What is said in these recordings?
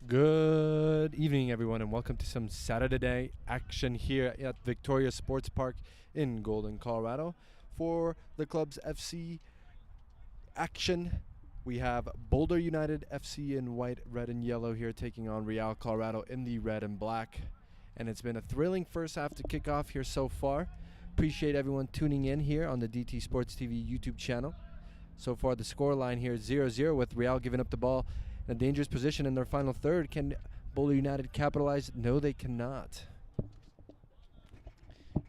Good evening, everyone, and welcome to some Saturday action here at Victoria Sports Park in Golden, Colorado. For the club's FC action, we have Boulder United FC in white, red, and yellow here taking on Real Colorado in the red and black. And it's been a thrilling first half to kick off here so far. Appreciate everyone tuning in here on the DT Sports TV YouTube channel. So far, the score line here is 0-0 with Real giving up the ball in a dangerous position in their final third. Can Boulder United capitalize? No, they cannot.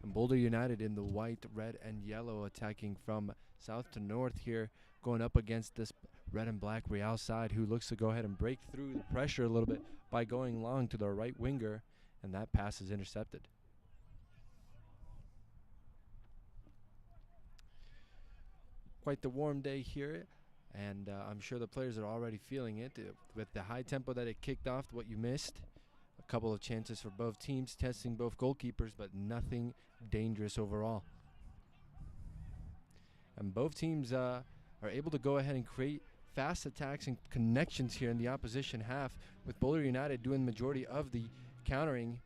And Boulder United in the white, red, and yellow attacking from south to north here, going up against this red and black Real side who looks to go ahead and break through the pressure a little bit by going long to their right winger, and that pass is intercepted. Quite the warm day here, and I'm sure the players are already feeling it with the high tempo that it kicked off. What you missed, a couple of chances for both teams, testing both goalkeepers, but nothing dangerous overall. And both teams are able to go ahead and create fast attacks and connections here in the opposition half, with Boulder United doing the majority of the countering.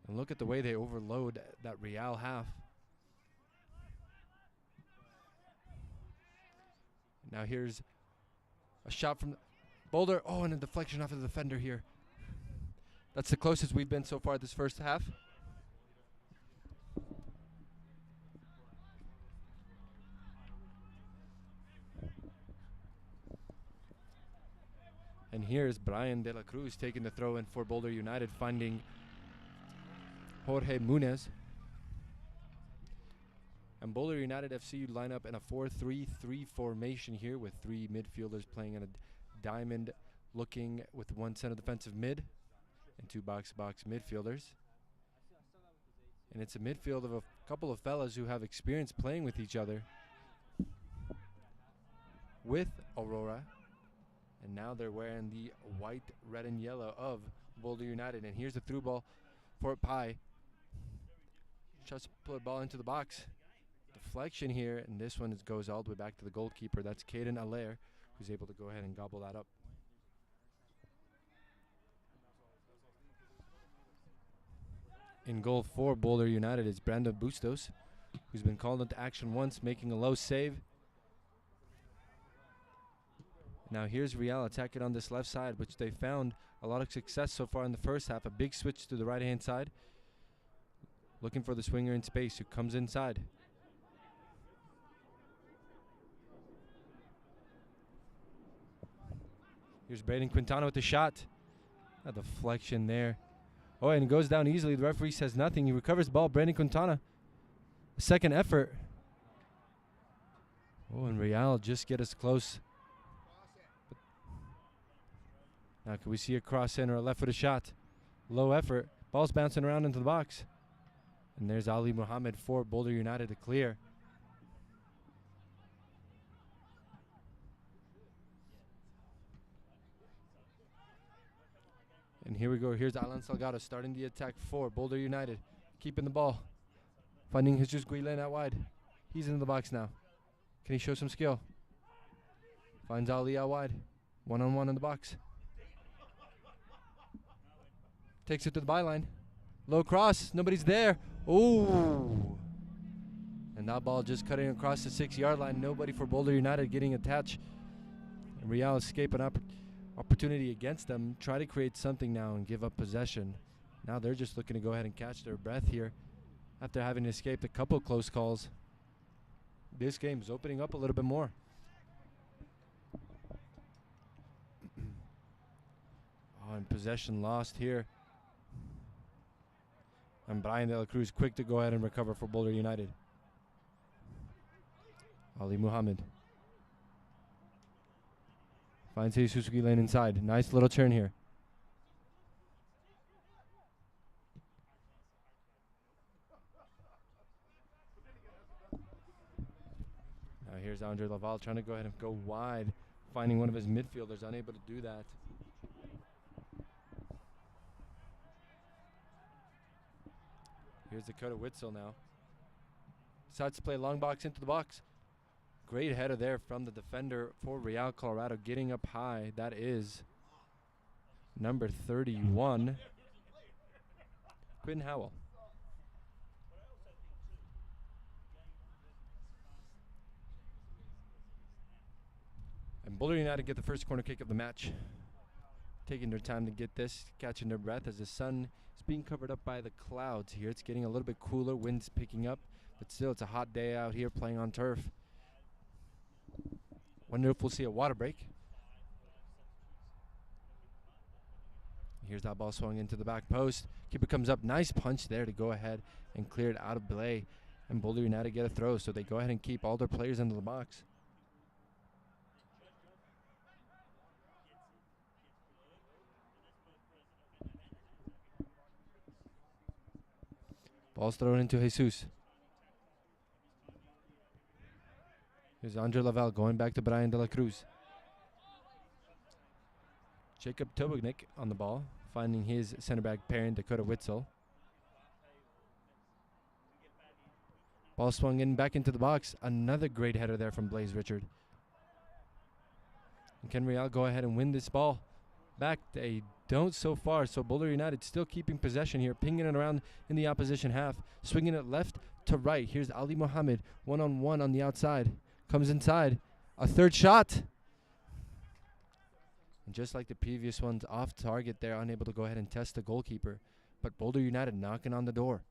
And look at the way they overload that Real half. Now here's a shot from Boulder. Oh, and a deflection off of the defender here. That's the closest we've been so far this first half. And here's Brian De La Cruz taking the throw in for Boulder United, finding Jorge Munez. And Boulder United FC line up in a 4-3-3 formation here with three midfielders playing in a diamond looking with one center defensive mid and two box-to-box midfielders. And it's a midfield of a couple of fellas who have experience playing with each other with Aurora. And now they're wearing the white, red, and yellow of Boulder United. And here's the through ball for Pai. Just put the ball into the box. Deflection here, and this one goes all the way back to the goalkeeper. That's Caden Allaire, who's able to go ahead and gobble that up. In goal for Boulder United is Brandon Bustos, who's been called into action once, making a low save. Now here's Real attacking on this left side, which they found a lot of success so far in the first half. A big switch to the right-hand side, looking for the swinger in space who comes inside. Here's Braden Quintana with the shot. A deflection there. Oh, and it goes down easily. The referee says nothing. He recovers the ball. Braden Quintana. A second effort. Oh, and Real just get us close. Now can we see a cross in or a left-footed shot? Low effort. Ball's bouncing around into the box. And there's Ali Muhammad for Boulder United to clear. And here we go. Here's Alan Salgado starting the attack for Boulder United. Keeping the ball. Finding Jesus Guilen out wide. He's in the box now. Can he show some skill? Finds Ali out wide. One-on-one in the box. Takes it to the byline. Low cross. Nobody's there. Ooh. And that ball just cutting across the 6-yard line. Nobody for Boulder United getting attached. And Real escape an opportunity against them. Try to create something now and give up possession. Now they're just looking to go ahead and catch their breath here after having escaped a couple close calls. This game is opening up a little bit more. Oh, and possession lost here. And Brian De La Cruz quick to go ahead and recover for Boulder United. Ali Muhammad finds Jesus Guilen inside. Nice little turn here. Now here's Andre Laval trying to go ahead and go wide, finding one of his midfielders, unable to do that. Here's Dakota Witzel now. Decides to play long box into the box. Great header there from the defender for Real Colorado, getting up high. That is number 31, Quinn Howell. And Boulder United get the first corner kick of the match. Taking their time to get this, catching their breath as the sun is being covered up by the clouds here. It's getting a little bit cooler, wind's picking up, but still it's a hot day out here playing on turf. Wonder if we'll see a water break. Here's that ball swung into the back post. Keeper comes up, nice punch there to go ahead and clear it out of play. And Boulder United get a throw, so they go ahead and keep all their players into the box. Ball's thrown into Jesus. Here's Andre Lavelle going back to Brian De La Cruz. Jacob Tobognick on the ball, finding his center back parent, Dakota Witzel. Ball swung in back into the box. Another great header there from Blaze Richard. And can Real go ahead and win this ball back? They don't so far, so Boulder United still keeping possession here, pinging it around in the opposition half, swinging it left to right. Here's Ali Mohammed, one-on-one on the outside. Comes inside. A third shot. And just like the previous ones, off target there, unable to go ahead and test the goalkeeper. But Boulder United knocking on the door.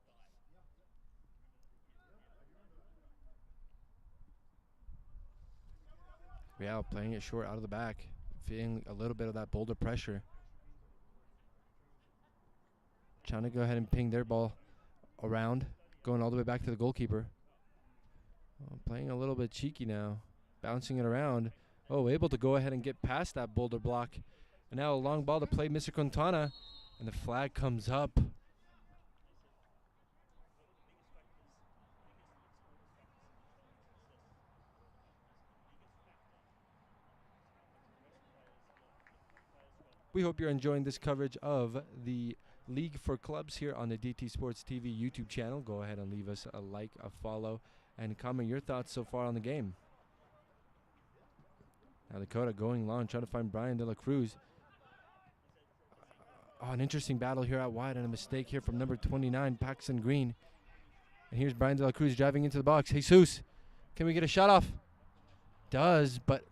Real playing it short out of the back, feeling a little bit of that Boulder pressure. Trying to go ahead and ping their ball around, going all the way back to the goalkeeper. Playing a little bit cheeky now, bouncing it around. Oh, able to go ahead and get past that Boulder block. And now a long ball to play Mr. Quintana, and the flag comes up. We hope you're enjoying this coverage of the League for Clubs here on the DT Sports TV YouTube channel. Go ahead and leave us a like, a follow, and comment your thoughts so far on the game. Now Dakota going long, trying to find Brian De La Cruz. An interesting battle here out wide, and a mistake here from number 29, Paxton Green. And here's Brian De La Cruz driving into the box. Jesus, can we get a shot off? Does, but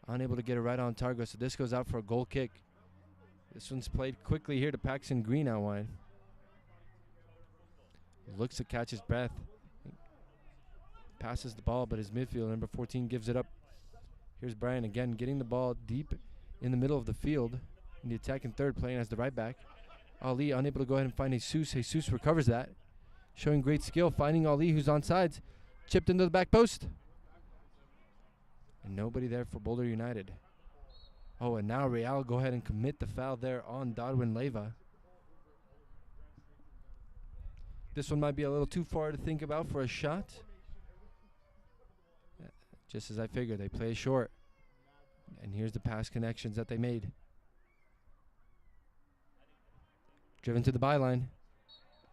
unable to get it right on target, so this goes out for a goal kick. This one's played quickly here to Paxton Green out wide. Looks to catch his breath. Passes the ball, but his midfielder, number 14, gives it up. Here's Brian again, getting the ball deep in the middle of the field. In the attacking third, playing as the right back. Ali unable to go ahead and find Jesus. Jesus recovers that. Showing great skill, finding Ali, who's on sides. Chipped into the back post. And nobody there for Boulder United. Oh, and now Real go ahead and commit the foul there on Darwin Leyva. This one might be a little too far to think about for a shot. Just as I figured, they play short. And here's the pass connections that they made. Driven to the byline.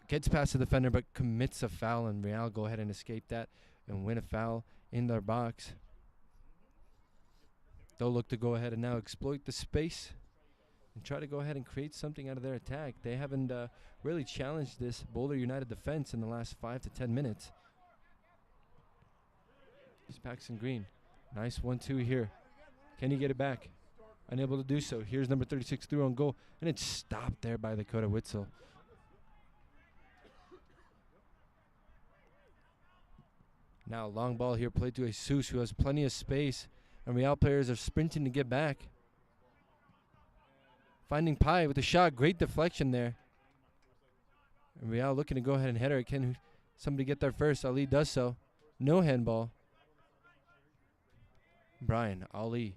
Gets past the defender, but commits a foul, and Real go ahead and escape that and win a foul in their box. They'll look to go ahead and now exploit the space and try to go ahead and create something out of their attack. They haven't really challenged this Boulder United defense in the last 5 to 10 minutes. Here's Paxton Green. Nice 1-2 here. Can he get it back? Unable to do so. Here's number 36 through on goal, and it's stopped there by Dakota Witzel. Now a long ball here played to Jesus, who has plenty of space, and Real players are sprinting to get back. Finding Pai with a shot. Great deflection there. And Real looking to go ahead and header. Can somebody get there first? Ali does so. No handball. Brian, Ali.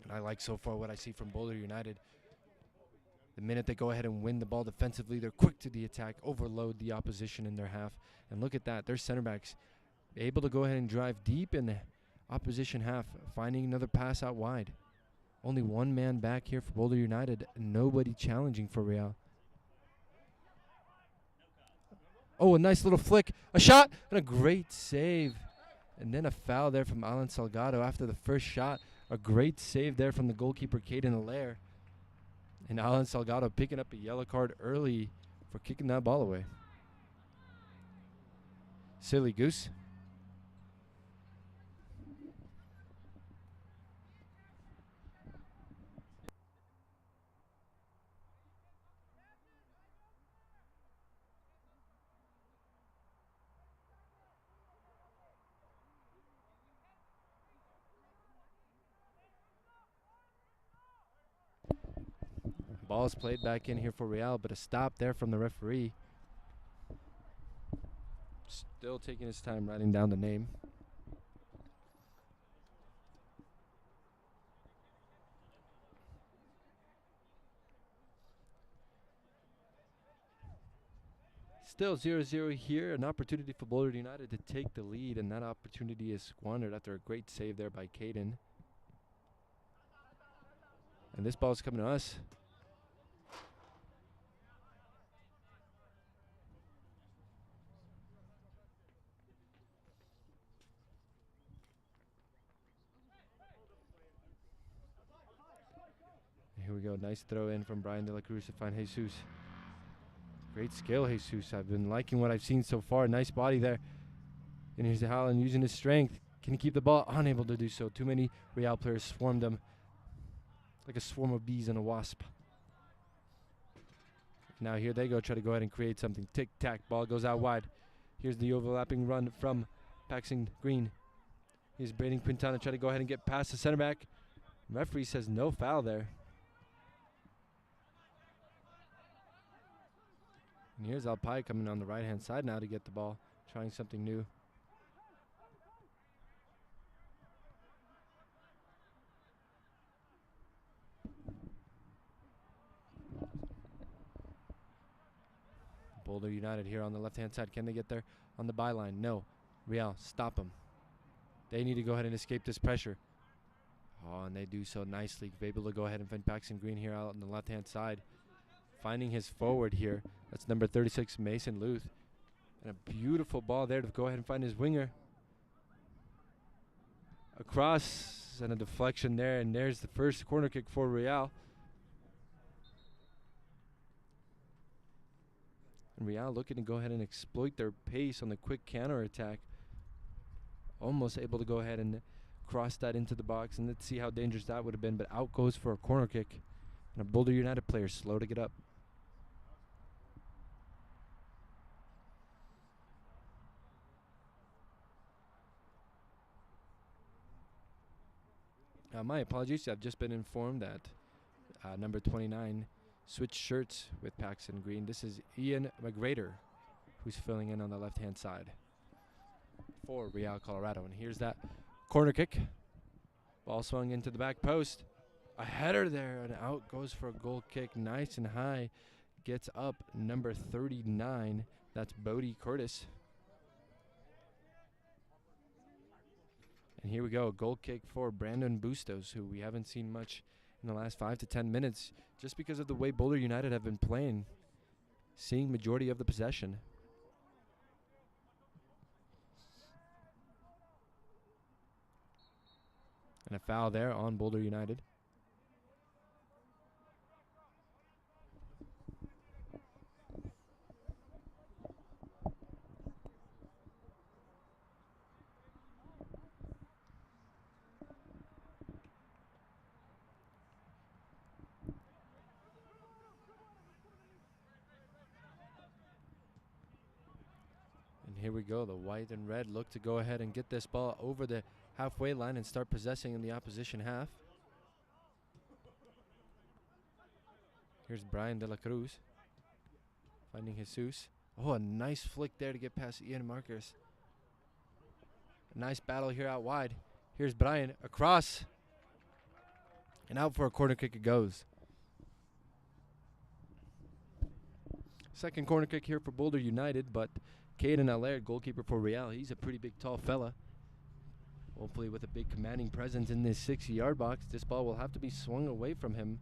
And I like so far what I see from Boulder United. The minute they go ahead and win the ball defensively, they're quick to the attack, overload the opposition in their half. And look at that. Their center backs able to go ahead and drive deep in the opposition half, finding another pass out wide. Only one man back here for Boulder United, and nobody challenging for Real. Oh, a nice little flick. A shot and a great save. And then a foul there from Alan Salgado after the first shot. A great save there from the goalkeeper, Caden Allaire. And Alan Salgado picking up a yellow card early for kicking that ball away. Silly goose. Ball is played back in here for Real, but a stop there from the referee. Still taking his time writing down the name. Still 0-0 here. An opportunity for Boulder United to take the lead, and that opportunity is squandered after a great save there by Caden. And this ball is coming to us. Here we go. Nice throw in from Brian De La Cruz to find Jesus. Great skill, Jesus. I've been liking what I've seen so far. Nice body there. And here's Haaland using his strength. Can he keep the ball? Unable to do so. Too many Real players swarmed him like a swarm of bees and a wasp. Now here they go. Try to go ahead and create something. Tic-tac. Ball goes out wide. Here's the overlapping run from Paxton Green. Here's Braden Quintana. Try to go ahead and get past the center back. Referee says no foul there. And here's Alpai coming on the right-hand side now to get the ball, trying something new. Boulder United here on the left-hand side. Can they get there on the byline? No. Real, stop them. They need to go ahead and escape this pressure. Oh, and they do so nicely. Able to go ahead and find Paxton Green here out on the left-hand side. Finding his forward here. That's number 36, Mason Luth. And a beautiful ball there to go ahead and find his winger. Across and a deflection there. And there's the first corner kick for Real. And Real looking to go ahead and exploit their pace on the quick counter-attack. Almost able to go ahead and cross that into the box. And let's see how dangerous that would have been. But out goes for a corner kick. And a Boulder United player slow to get up. My apologies. I've just been informed that number 29 switched shirts with Paxton Green. This is Ian McGrader, who's filling in on the left-hand side for Real Colorado. And here's that corner kick. Ball swung into the back post. A header there, and out goes for a goal kick. Nice and high. Gets up number 39. That's Bodie Curtis. And here we go, a goal kick for Brandon Bustos, who we haven't seen much in the last 5 to 10 minutes just because of the way Boulder United have been playing, seeing majority of the possession. And a foul there on Boulder United. Here we go, the white and red look to go ahead and get this ball over the halfway line and start possessing in the opposition half. Here's Brian De La Cruz finding Jesus. Oh, a nice flick there to get past Ian Marcus. A nice battle here out wide. Here's Brian across and out for a corner kick it goes. Second corner kick here for Boulder United, but Caden Allaire, goalkeeper for Real, he's a pretty big, tall fella. Hopefully with a big commanding presence in this 60-yard box, this ball will have to be swung away from him.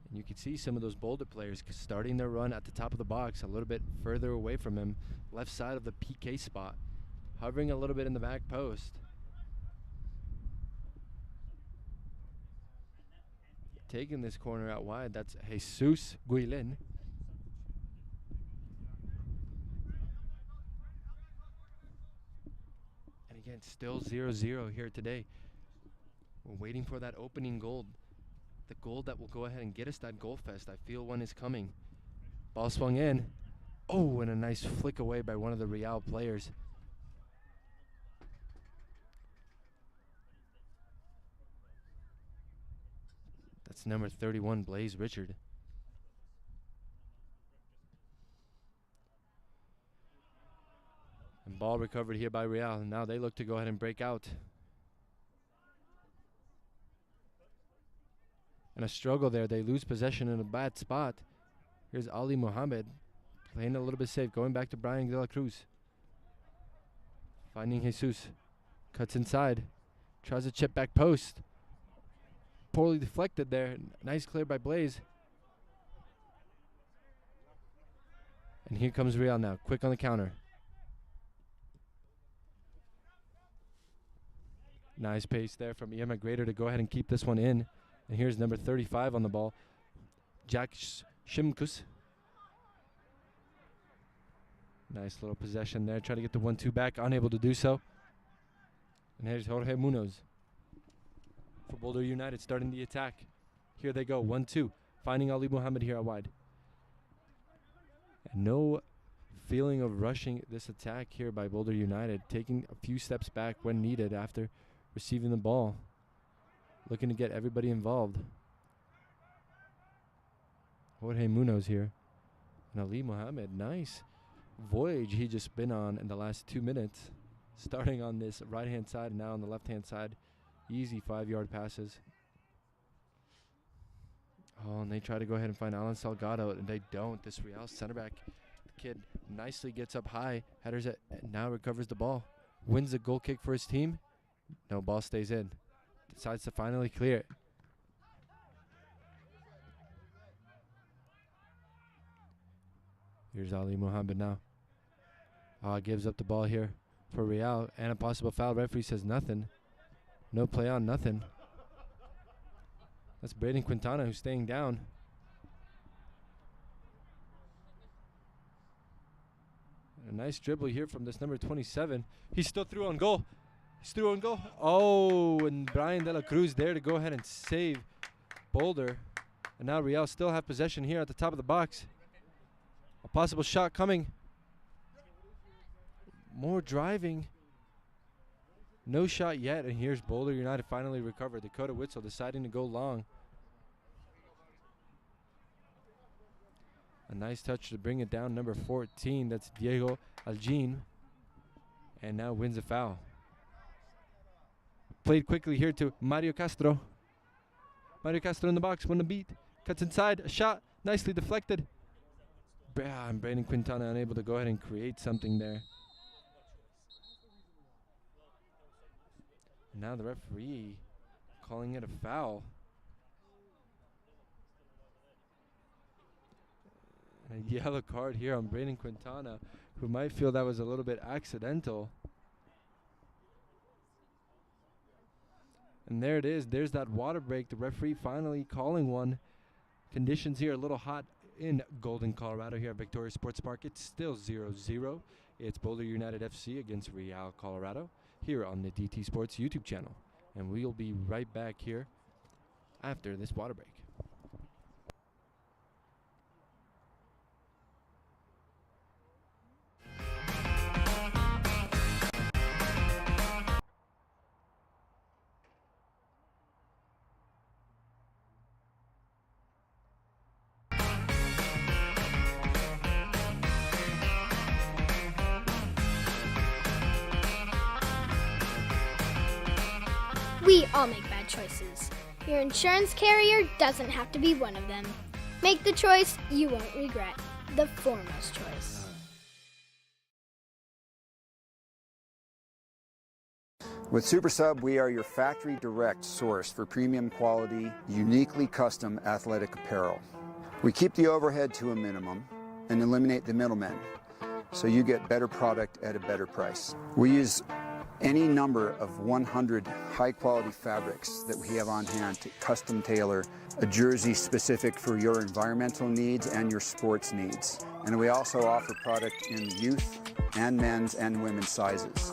And you can see some of those Boulder players starting their run at the top of the box, a little bit further away from him, left side of the PK spot, hovering a little bit in the back post. taking this corner out wide. That's Jesus Guillen. And again, still 0-0 here today. We're waiting for that opening goal. The goal that will go ahead and get us that goal fest. I feel one is coming. Ball swung in. Oh, and a nice flick away by one of the Real players. That's number 31, Blaze Richard. And ball recovered here by Real. And now they look to go ahead and break out. And a struggle there. They lose possession in a bad spot. Here's Ali Mohammed playing a little bit safe. Going back to Brian De La Cruz. Finding Jesus. Cuts inside. Tries to chip back post. Poorly deflected there. Nice clear by Blaze. And here comes Real now. Quick on the counter. Nice pace there from Ian McGrader to go ahead and keep this one in. And here's number 35 on the ball, Jack Shimkus. Nice little possession there. Trying to get the 1-2 back. Unable to do so. And here's Jorge Munoz for Boulder United starting the attack. Here they go. 1-2. Finding Ali Mohammed here out wide. And no feeling of rushing this attack here by Boulder United. Taking a few steps back when needed after receiving the ball. Looking to get everybody involved. Jorge Munoz here. And Ali Mohammed, nice voyage he just been on in the last 2 minutes. Starting on this right-hand side and now on the left-hand side. Easy 5-yard passes. Oh, and they try to go ahead and find Alan Salgado, and they don't. This Real center back kid nicely gets up high. Headers it, and now recovers the ball. Wins the goal kick for his team. No, ball stays in. Decides to finally clear it. Here's Ali Mohammed now. Gives up the ball here for Real. And a possible foul. Referee says nothing. No play on, nothing. That's Braden Quintana who's staying down. A nice dribble here from this number 27. He's still through on goal. He's through on goal. Oh, and Brian De La Cruz there to go ahead and save Boulder. And now Real still have possession here at the top of the box. A possible shot coming. More driving. No shot yet, and here's Boulder United finally recovered. Dakota Witzel deciding to go long. A nice touch to bring it down. Number 14, that's Diego Algin. And now wins a foul. Played quickly here to Mario Castro. Mario Castro in the box, won the beat. Cuts inside, a shot, nicely deflected. And Brandon Quintana unable to go ahead and create something there. Now the referee calling it a foul. A yellow card here on Brandon Quintana, who might feel that was a little bit accidental. And there it is. There's that water break. The referee finally calling one. Conditions here a little hot in Golden, Colorado here at Victoria Sports Park. It's still 0-0. It's Boulder United FC against Real Colorado here on the DT Sports YouTube channel. And we'll be right back here after this water break. We all make bad choices. Your insurance carrier doesn't have to be one of them. Make the choice you won't regret. The foremost choice. With Super Sub, we are your factory direct source for premium quality, uniquely custom athletic apparel. We keep the overhead to a minimum and eliminate the middlemen, so you get better product at a better price. We use any number of 100 high-quality fabrics that we have on hand to custom tailor a jersey specific for your environmental needs and your sports needs. And we also offer product in youth and men's and women's sizes.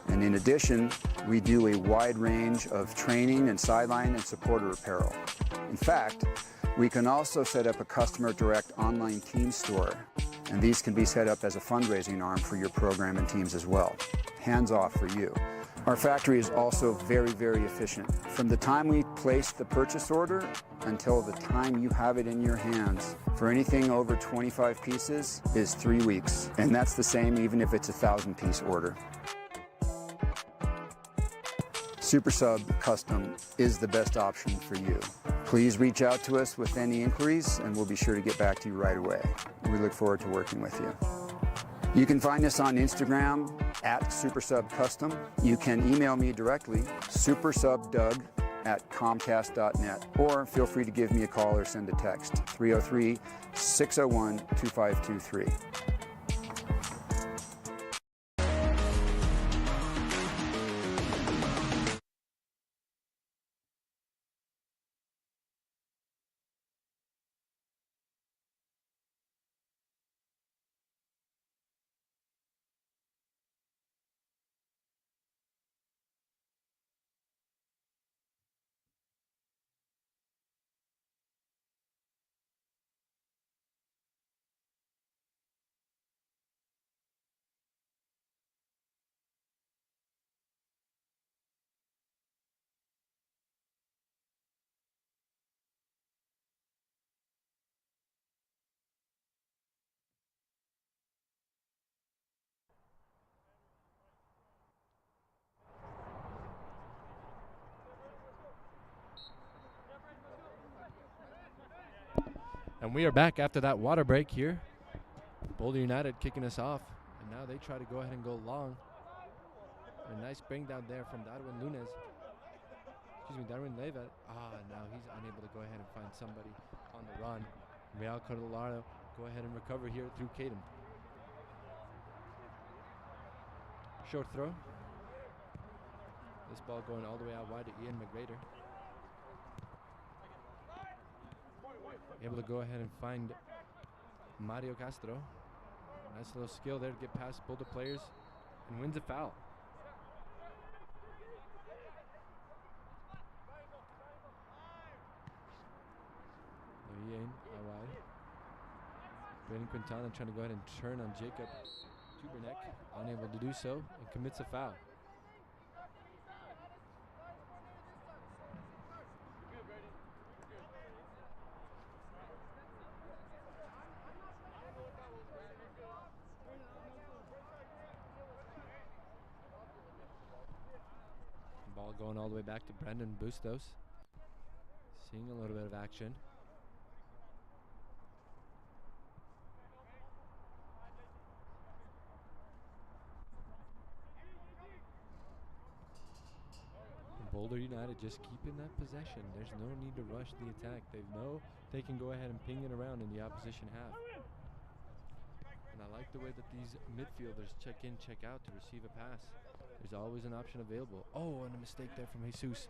And in addition, we do a wide range of training and sideline and supporter apparel. In fact, we can also set up a customer direct online team store, and these can be set up as a fundraising arm for your program and teams as well. Hands off for you. Our factory is also very, very efficient. From the time we place the purchase order until the time you have it in your hands for anything over 25 pieces is 3 weeks. And that's the same even if it's a 1,000-piece order. Super Sub Custom is the best option for you. Please reach out to us with any inquiries and we'll be sure to get back to you right away. We look forward to working with you. You can find us on Instagram at SuperSubCustom. You can email me directly, supersubdoug@comcast.net, or feel free to give me a call or send a text, 303-601-2523. And we are back after that water break here. Boulder United kicking us off. And now they try to go ahead and go long. A nice bring down there from Darwin Levet. Now he's unable to go ahead and find somebody on the run. Real Colorado go ahead and recover here through Caden. Short throw. This ball going all the way out wide to Ian McGrader. Able to go ahead and find Mario Castro. Nice little skill there to get past Boulder players and wins a foul. Ian out wide. Brandon Quintana trying to go ahead and turn on Jacob Tuberneck. Unable to do so and commits a foul. Ball going all the way back to Brendan Bustos. Seeing a little bit of action. Boulder United just keeping that possession. There's no need to rush the attack. They know they can go ahead and ping it around in the opposition half. And I like the way that these midfielders check in, check out to receive a pass. There's always an option available. Oh, and a mistake there from Jesus.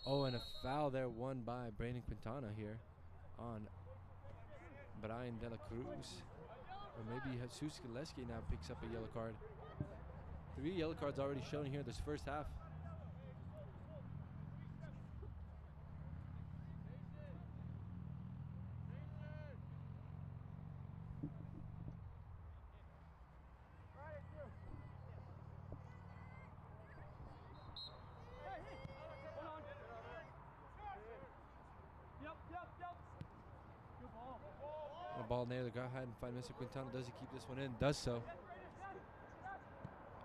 Oh, and a foul there won by Brandon Quintana here on Brian De La Cruz. Or maybe Jesus Gillespie now picks up a yellow card. 3 yellow cards already shown here this first half. Ball near the go ahead and find Mr. Quintana. Does he keep this one in? Does so.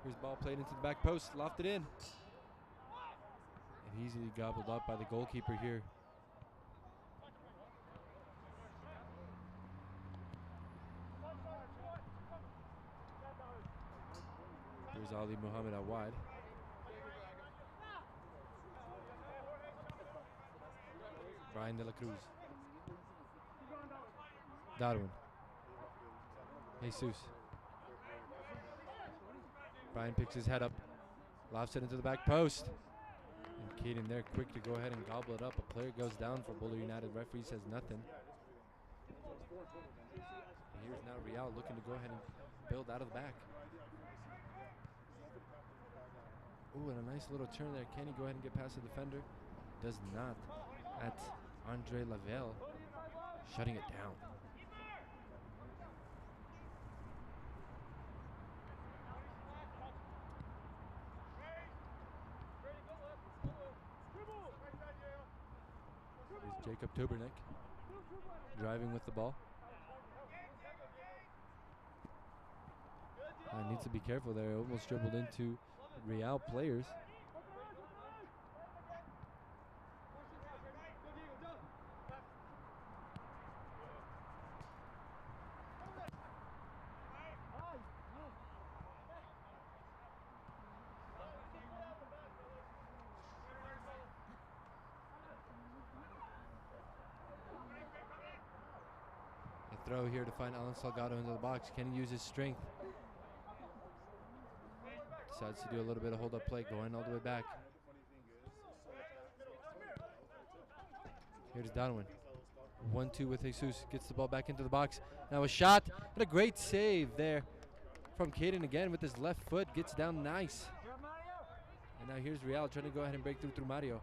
Here's ball played into the back post, lofted in. And easily gobbled up by the goalkeeper here. Here's Ali Muhammad out wide. Brian De La Cruz. Darwin. Jesus. Brian picks his head up. Lofts it into the back post. And Caden there, quick to go ahead and gobble it up. A player goes down for Boulder United. Referee says nothing. And here's now Real looking to go ahead and build out of the back. Ooh, and a nice little turn there. Can he go ahead and get past the defender? Does not. At Andre Lavelle, shutting it down. Here's Jacob Tubernick driving with the ball. Needs to be careful there. Almost dribbled into Real players. A throw here to find Alan Salgado into the box. Can he use his strength? Decides to do a little bit of hold-up play, going all the way back. Here's Donwin. 1-2 with Jesus. Gets the ball back into the box. Now a shot. What a great save there from Caden again with his left foot. Gets down nice. And now here's Real trying to go ahead and break through Mario.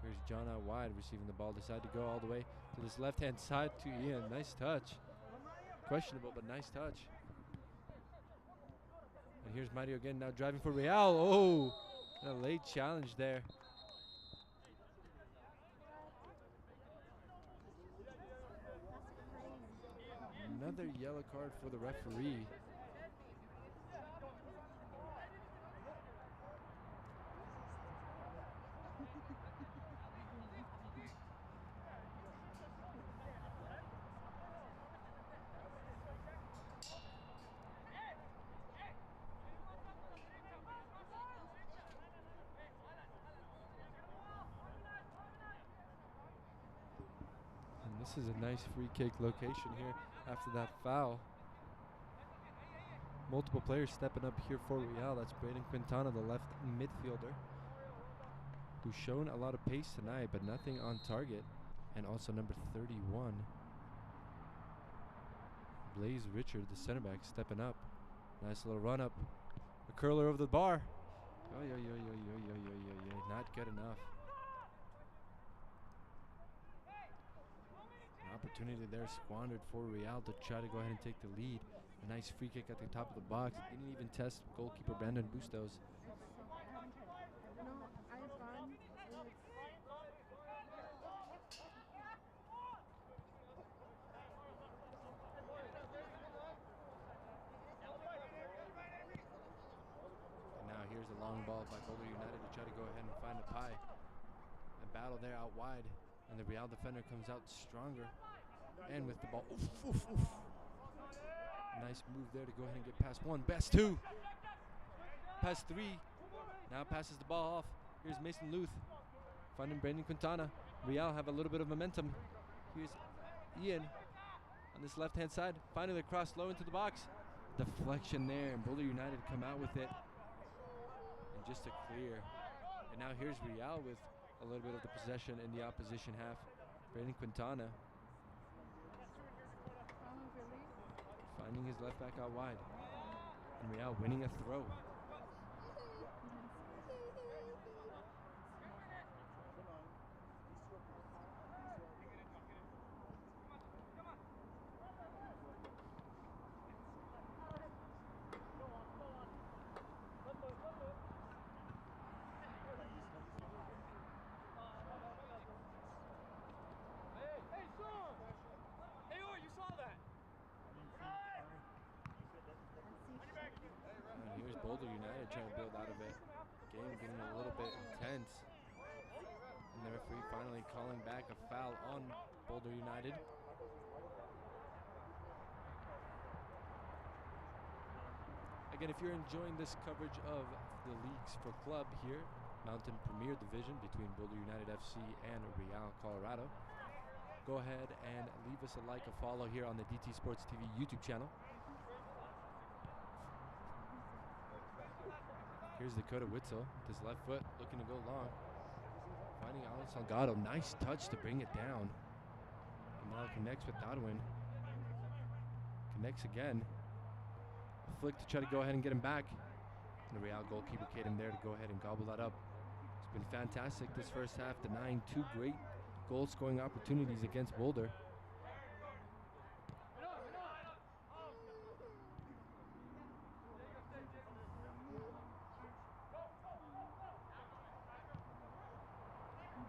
Here's John out wide, receiving the ball. Decide to go all the way to this left-hand side to Ian. Nice touch. Questionable, but nice touch. And here's Mario again, now driving for Real. Oh, a late challenge there. Another yellow card for the referee. This is a nice free kick location here after that foul. Multiple players stepping up here for Real. That's Braden Quintana, the left midfielder, who's shown a lot of pace tonight, but nothing on target. And also number 31, Blaze Richard, the center back, stepping up. Nice little run up. A curler over the bar. Not good enough. Opportunity there squandered for Real to try to go ahead and take the lead. A nice free kick at the top of the box. Didn't even test goalkeeper Brandon Bustos. And now here's a long ball by Boulder United to try to go ahead and find a pie. A battle there out wide, and the Real defender comes out stronger. And with the ball, nice move there to go ahead and get past one, best two, past three. Now passes the ball off. Here's Mason Luth finding Brandon Quintana. Real have a little bit of momentum. Here's Ian on this left-hand side, finding the cross low into the box. Deflection there, and Boulder United come out with it. And just a clear. And now here's Real with a little bit of the possession in the opposition half. Brandon Quintana finding his left back out wide. And Real winning a throw. Boulder United trying to build out of it. Game getting a little bit intense. And the referee finally calling back a foul on Boulder United. Again, if you're enjoying this coverage of the leagues for club here, Mountain Premier Division between Boulder United FC and Real Colorado, go ahead and leave us a like, a follow here on the DT Sports TV YouTube channel. Here's Dakota Witzel with his left foot looking to go long. Finding Alex Salgado. Nice touch to bring it down. And now connects with Godwin. Connects again. A flick to try to go ahead and get him back. And the Real goalkeeper Caden there to go ahead and gobble that up. It's been fantastic this first half, denying 2 great goal scoring opportunities against Boulder.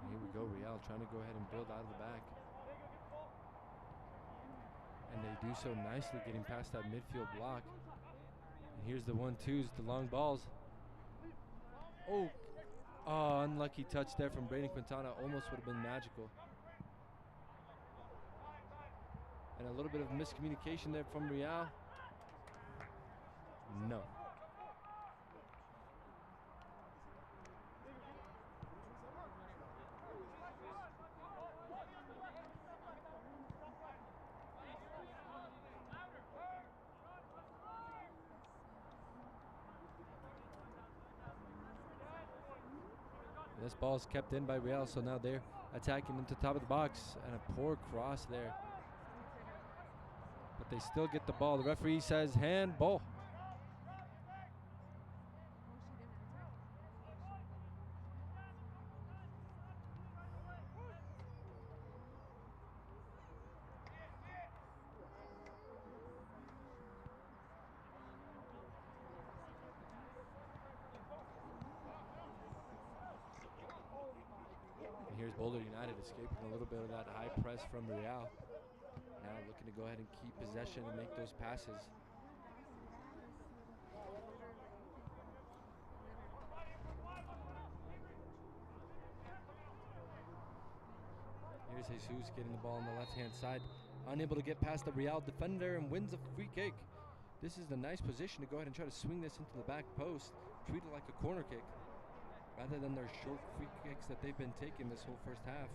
And here we go, Real trying to go ahead and build out of the back. And they do so nicely, getting past that midfield block. And here's the 1-2s, the long balls. Oh, unlucky touch there from Brayden Quintana. Almost would have been magical. And a little bit of miscommunication there from Real. No. This ball is kept in by Real, so now they're attacking into top of the box, and a poor cross there. But they still get the ball. The referee says handball. And here's Boulder United escaping a little bit of that high press from Real. Now looking to go ahead and keep possession and make those passes. Here's Jesus getting the ball on the left-hand side. Unable to get past the Real defender and wins a free kick. This is a nice position to go ahead and try to swing this into the back post. Treat it like a corner kick, rather than their short free kicks that they've been taking this whole first half.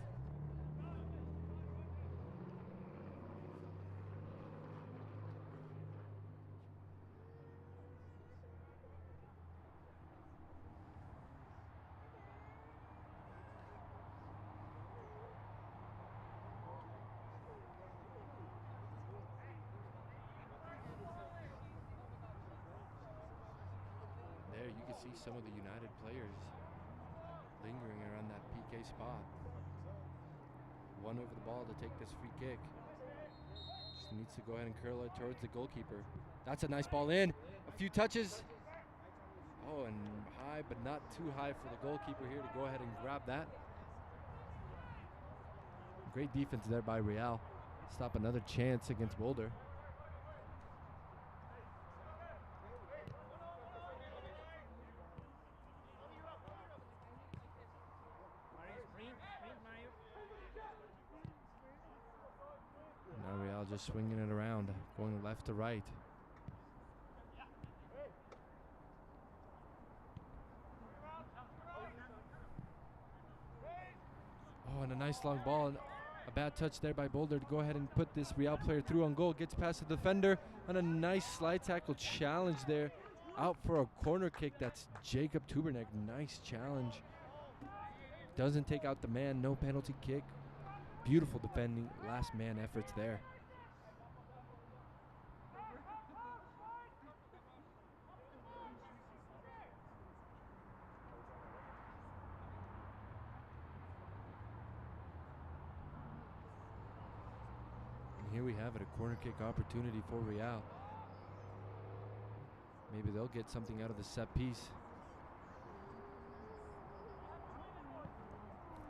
There you can see some of the United players lingering around that PK spot. One over the ball to take this free kick. Just needs to go ahead and curl it towards the goalkeeper. That's a nice ball in. A few touches. Oh, and high, but not too high for the goalkeeper here to go ahead and grab that. Great defense there by Real. Stop another chance against Boulder. Now Real just swinging it around, going left to right. Oh, and a nice long ball, and a bad touch there by Boulder to go ahead and put this Real player through on goal. Gets past the defender, and a nice slide tackle challenge there. Out for a corner kick, that's Jacob Tuberneck. Nice challenge. Doesn't take out the man, no penalty kick. Beautiful defending, last man efforts there. And here we have it, a corner kick opportunity for Real. Maybe they'll get something out of the set piece.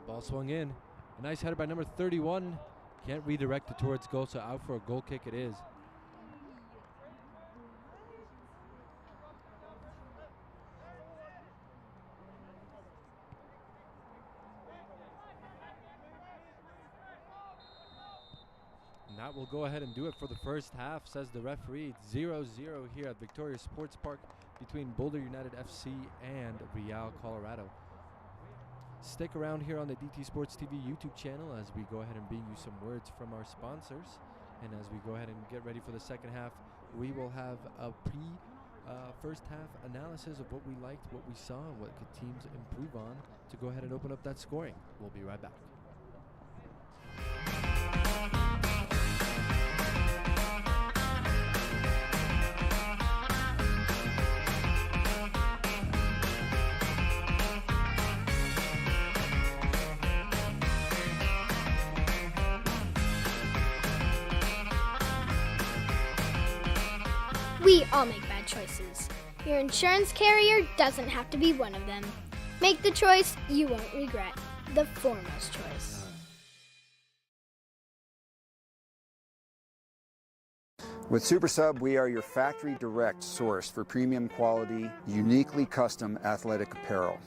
Ball swung in. A nice header by number 31. Can't redirect it towards goal, so out for a goal kick it is. And that will go ahead and do it for the first half, says the referee. 0-0 here at Victoria Sports Park between Boulder United FC and Real Colorado. Stick around here on the DT Sports TV YouTube channel as we go ahead and bring you some words from our sponsors. And as we go ahead and get ready for the second half, we will have a first half analysis of what we liked, what we saw, and what could teams improve on to go ahead and open up that scoring. We'll be right back. We all make bad choices. Your insurance carrier doesn't have to be one of them. Make the choice you won't regret. The foremost choice. With Super Sub, we are your factory direct source for premium quality, uniquely custom athletic apparel.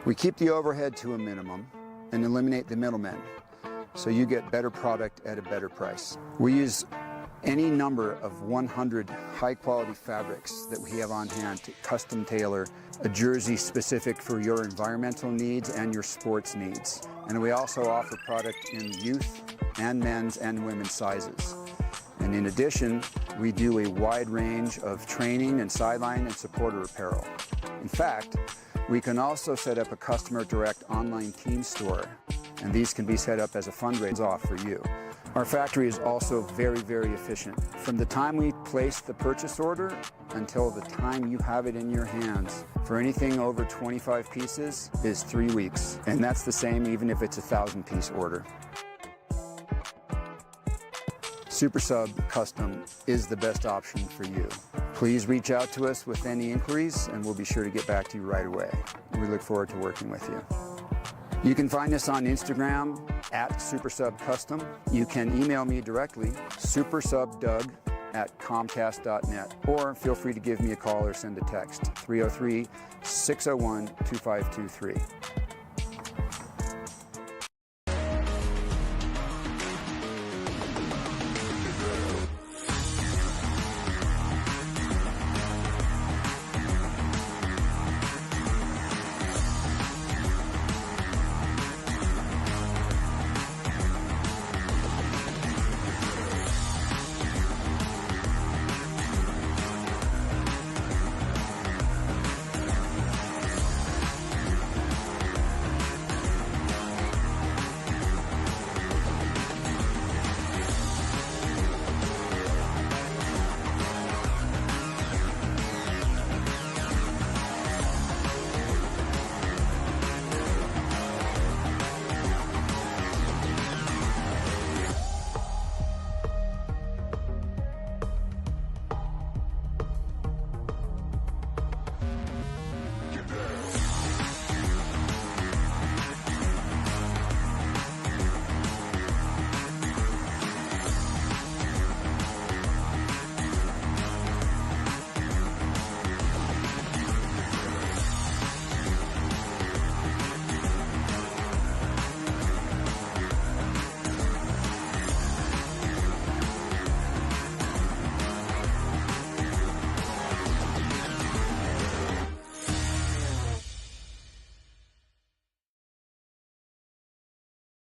We keep the overhead to a minimum and eliminate the middlemen, so you get better product at a better price. We use any number of 100 high-quality fabrics that we have on hand to custom tailor a jersey specific for your environmental needs and your sports needs. And we also offer product in youth and men's and women's sizes. And in addition, we do a wide range of training and sideline and supporter apparel. In fact, we can also set up a customer direct online team store, and these can be set up as a fundraiser off for you. Our factory is also very, very efficient. From the time we place the purchase order until the time you have it in your hands, for anything over 25 pieces is 3 weeks. And that's the same even if it's a 1,000-piece order. Super Sub Custom is the best option for you. Please reach out to us with any inquiries and we'll be sure to get back to you right away. We look forward to working with you. You can find us on Instagram at SuperSubCustom. You can email me directly, supersubdoug@comcast.net, or feel free to give me a call or send a text, 303-601-2523.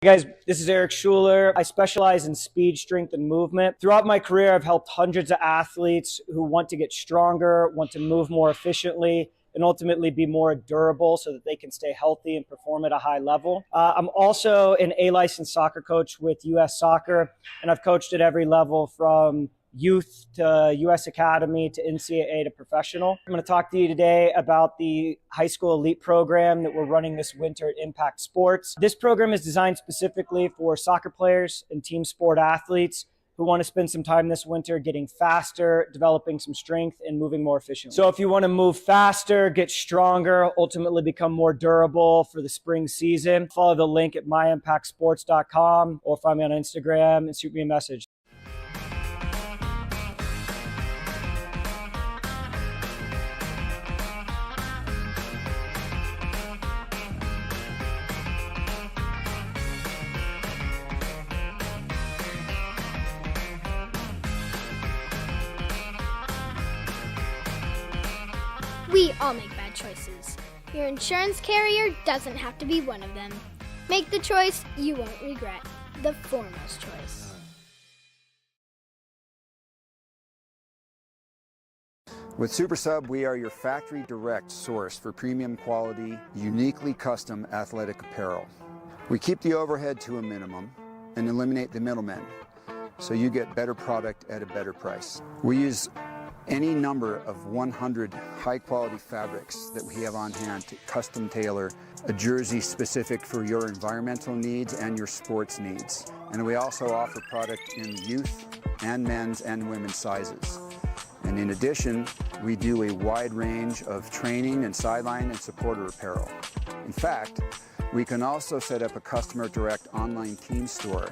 Hey guys, this is Eric Schuler. I specialize in speed, strength, and movement. Throughout my career, I've helped hundreds of athletes who want to get stronger, want to move more efficiently, and ultimately be more durable so that they can stay healthy and perform at a high level. I'm also an A-licensed soccer coach with U.S. Soccer, and I've coached at every level from youth to U.S. Academy to NCAA to professional. I'm going to talk to you today about the high school elite program that we're running this winter at Impact Sports. This program is designed specifically for soccer players and team sport athletes who want to spend some time this winter getting faster, developing some strength, and moving more efficiently. So if you want to move faster, get stronger, ultimately become more durable for the spring season, follow the link at myimpactsports.com or find me on Instagram and shoot me a message. We all make bad choices. Your insurance carrier doesn't have to be one of them. Make the choice you won't regret. The foremost choice. With Super Sub, we are your factory direct source for premium quality, uniquely custom athletic apparel. We keep the overhead to a minimum and eliminate the middlemen, so you get better product at a better price. We use any number of 100 high-quality fabrics that we have on hand to custom tailor a jersey specific for your environmental needs and your sports needs. And we also offer product in youth and men's and women's sizes. And in addition, we do a wide range of training and sideline and supporter apparel. In fact, we can also set up a customer direct online team store,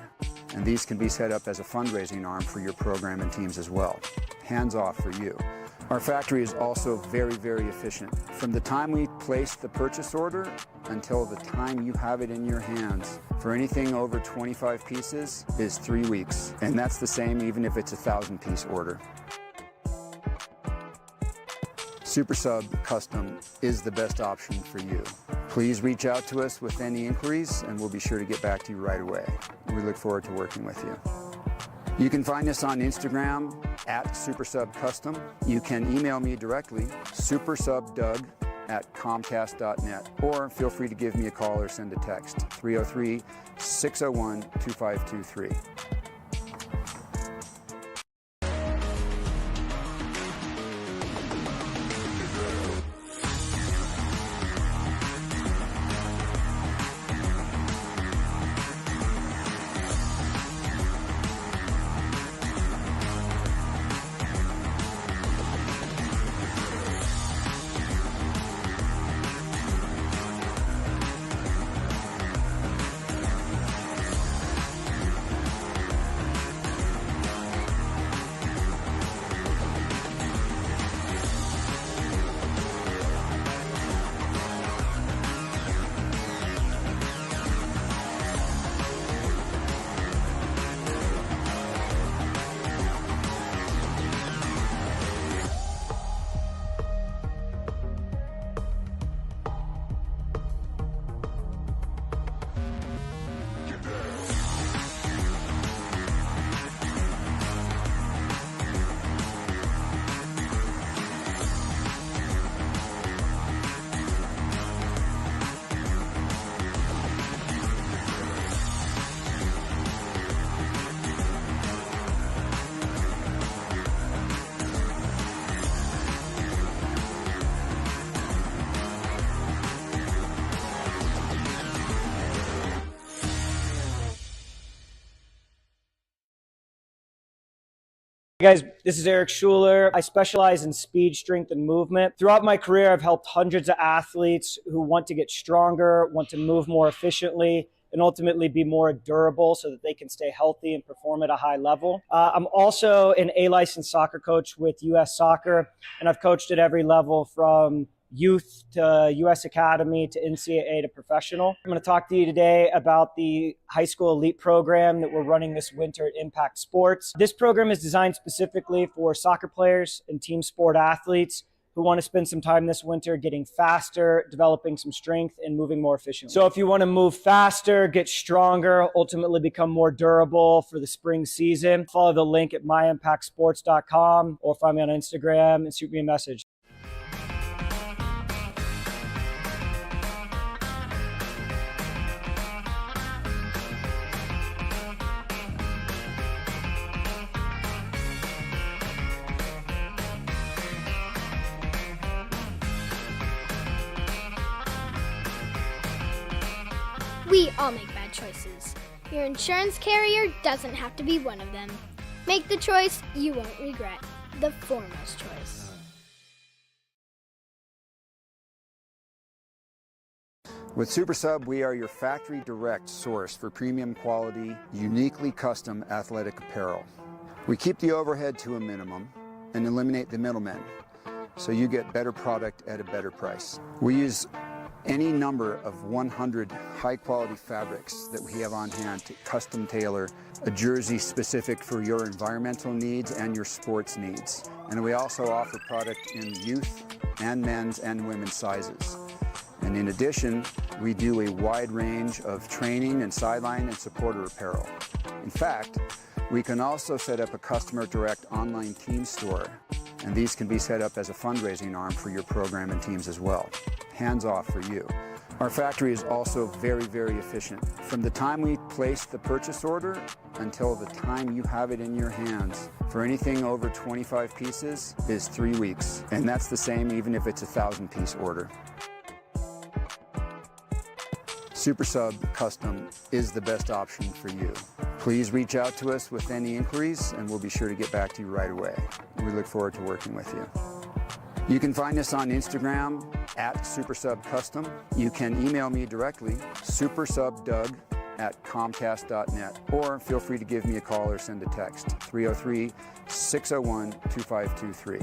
and these can be set up as a fundraising arm for your program and teams as well. Hands off for you. Our factory is also very, very efficient. From the time we place the purchase order until the time you have it in your hands for anything over 25 pieces is 3 weeks. And that's the same even if it's a 1,000-piece order. Super Sub Custom is the best option for you. Please reach out to us with any inquiries and we'll be sure to get back to you right away. We look forward to working with you. You can find us on Instagram at SuperSubCustom. You can email me directly, supersubdoug@comcast.net, or feel free to give me a call or send a text, 303-601-2523. Hey guys, this is Eric Schuler. I specialize in speed, strength, and movement. Throughout my career, I've helped hundreds of athletes who want to get stronger, want to move more efficiently, and ultimately be more durable so that they can stay healthy and perform at a high level. I'm also an A-licensed soccer coach with U.S. Soccer, and I've coached at every level from youth to U.S. Academy to NCAA to professional. I'm going to talk to you today about the high school elite program that we're running this winter at Impact Sports. This program is designed specifically for soccer players and team sport athletes who want to spend some time this winter getting faster, developing some strength, and moving more efficiently. So if you want to move faster, get stronger, ultimately become more durable for the spring season, follow the link at myimpactsports.com or find me on Instagram and shoot me a message. We all make bad choices. Your insurance carrier doesn't have to be one of them. Make the choice you won't regret. The foremost choice. With Super Sub, we are your factory direct source for premium quality, uniquely custom athletic apparel. We keep the overhead to a minimum and eliminate the middlemen, so you get better product at a better price. We use any number of 100 high-quality fabrics that we have on hand to custom tailor a jersey specific for your environmental needs and your sports needs. And we also offer product in youth and men's and women's sizes. And in addition, we do a wide range of training and sideline and supporter apparel. In fact, we can also set up a customer direct online team store, and these can be set up as a fundraising arm for your program and teams as well. Hands off for you. Our factory is also very, very efficient. From the time we place the purchase order until the time you have it in your hands, for anything over 25 pieces is 3 weeks. And that's the same even if it's a 1,000-piece order. Super Sub Custom is the best option for you. Please reach out to us with any inquiries and we'll be sure to get back to you right away. We look forward to working with you. You can find us on Instagram at SuperSubCustom. You can email me directly, supersubdoug@comcast.net, or feel free to give me a call or send a text, 303-601-2523.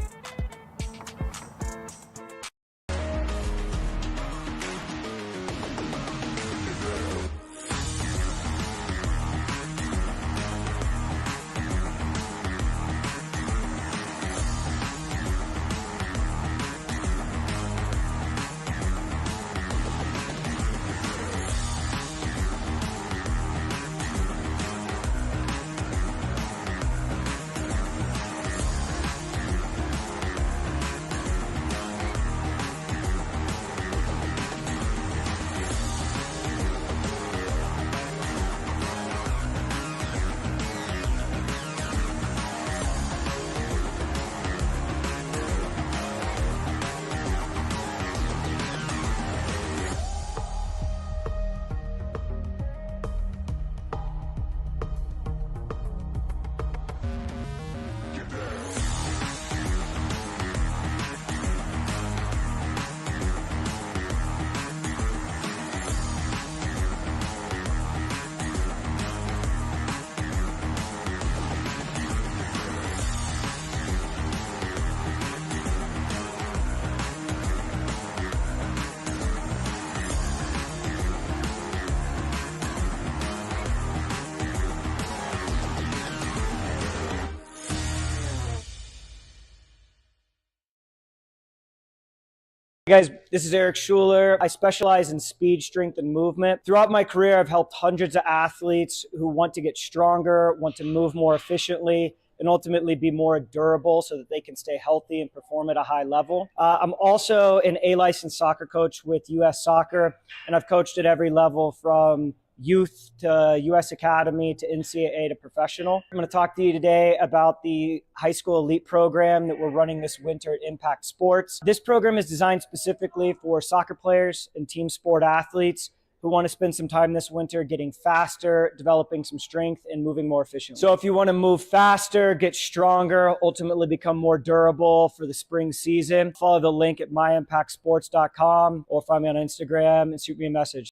Hey guys, this is Eric Schuler. I specialize in speed, strength, and movement. Throughout my career, I've helped hundreds of athletes who want to get stronger, want to move more efficiently, and ultimately be more durable so that they can stay healthy and perform at a high level. I'm also an A-licensed soccer coach with U.S. Soccer, and I've coached at every level from youth to U.S. Academy to NCAA to professional. I'm going to talk to you today about the high school elite program that we're running this winter at Impact Sports. This program is designed specifically for soccer players and team sport athletes who want to spend some time this winter getting faster, developing some strength, and moving more efficiently. So if you want to move faster, get stronger, ultimately become more durable for the spring season, follow the link at myimpactsports.com or find me on Instagram and shoot me a message.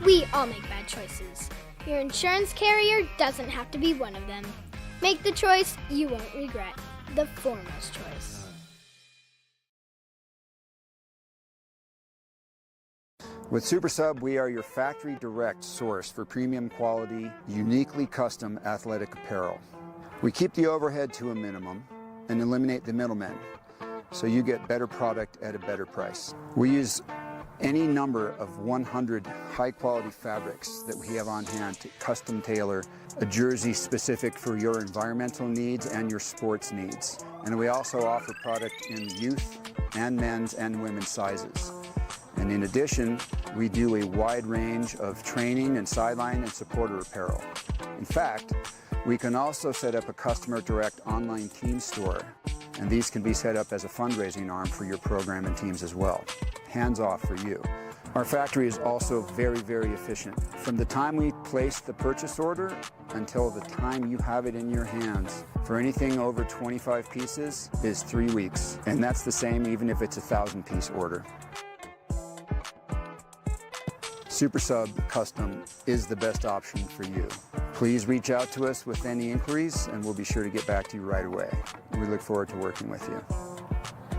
We all make bad choices. Your insurance carrier doesn't have to be one of them. Make the choice you won't regret. The foremost choice. With Super Sub, we are your factory direct source for premium quality, uniquely custom athletic apparel. We keep the overhead to a minimum and eliminate the middlemen, so you get better product at a better price. We use any number of 100 high-quality fabrics that we have on hand to custom tailor a jersey specific for your environmental needs and your sports needs. And we also offer product in youth and men's and women's sizes. And in addition, we do a wide range of training and sideline and supporter apparel. In fact, we can also set up a customer direct online team store, and these can be set up as a fundraising arm for your program and teams as well. Hands off for you. Our factory is also very, very efficient. From the time we place the purchase order until the time you have it in your hands, for anything over 25 pieces is 3 weeks. And that's the same even if it's a 1,000-piece order. Super Sub Custom is the best option for you. Please reach out to us with any inquiries and we'll be sure to get back to you right away. We look forward to working with you.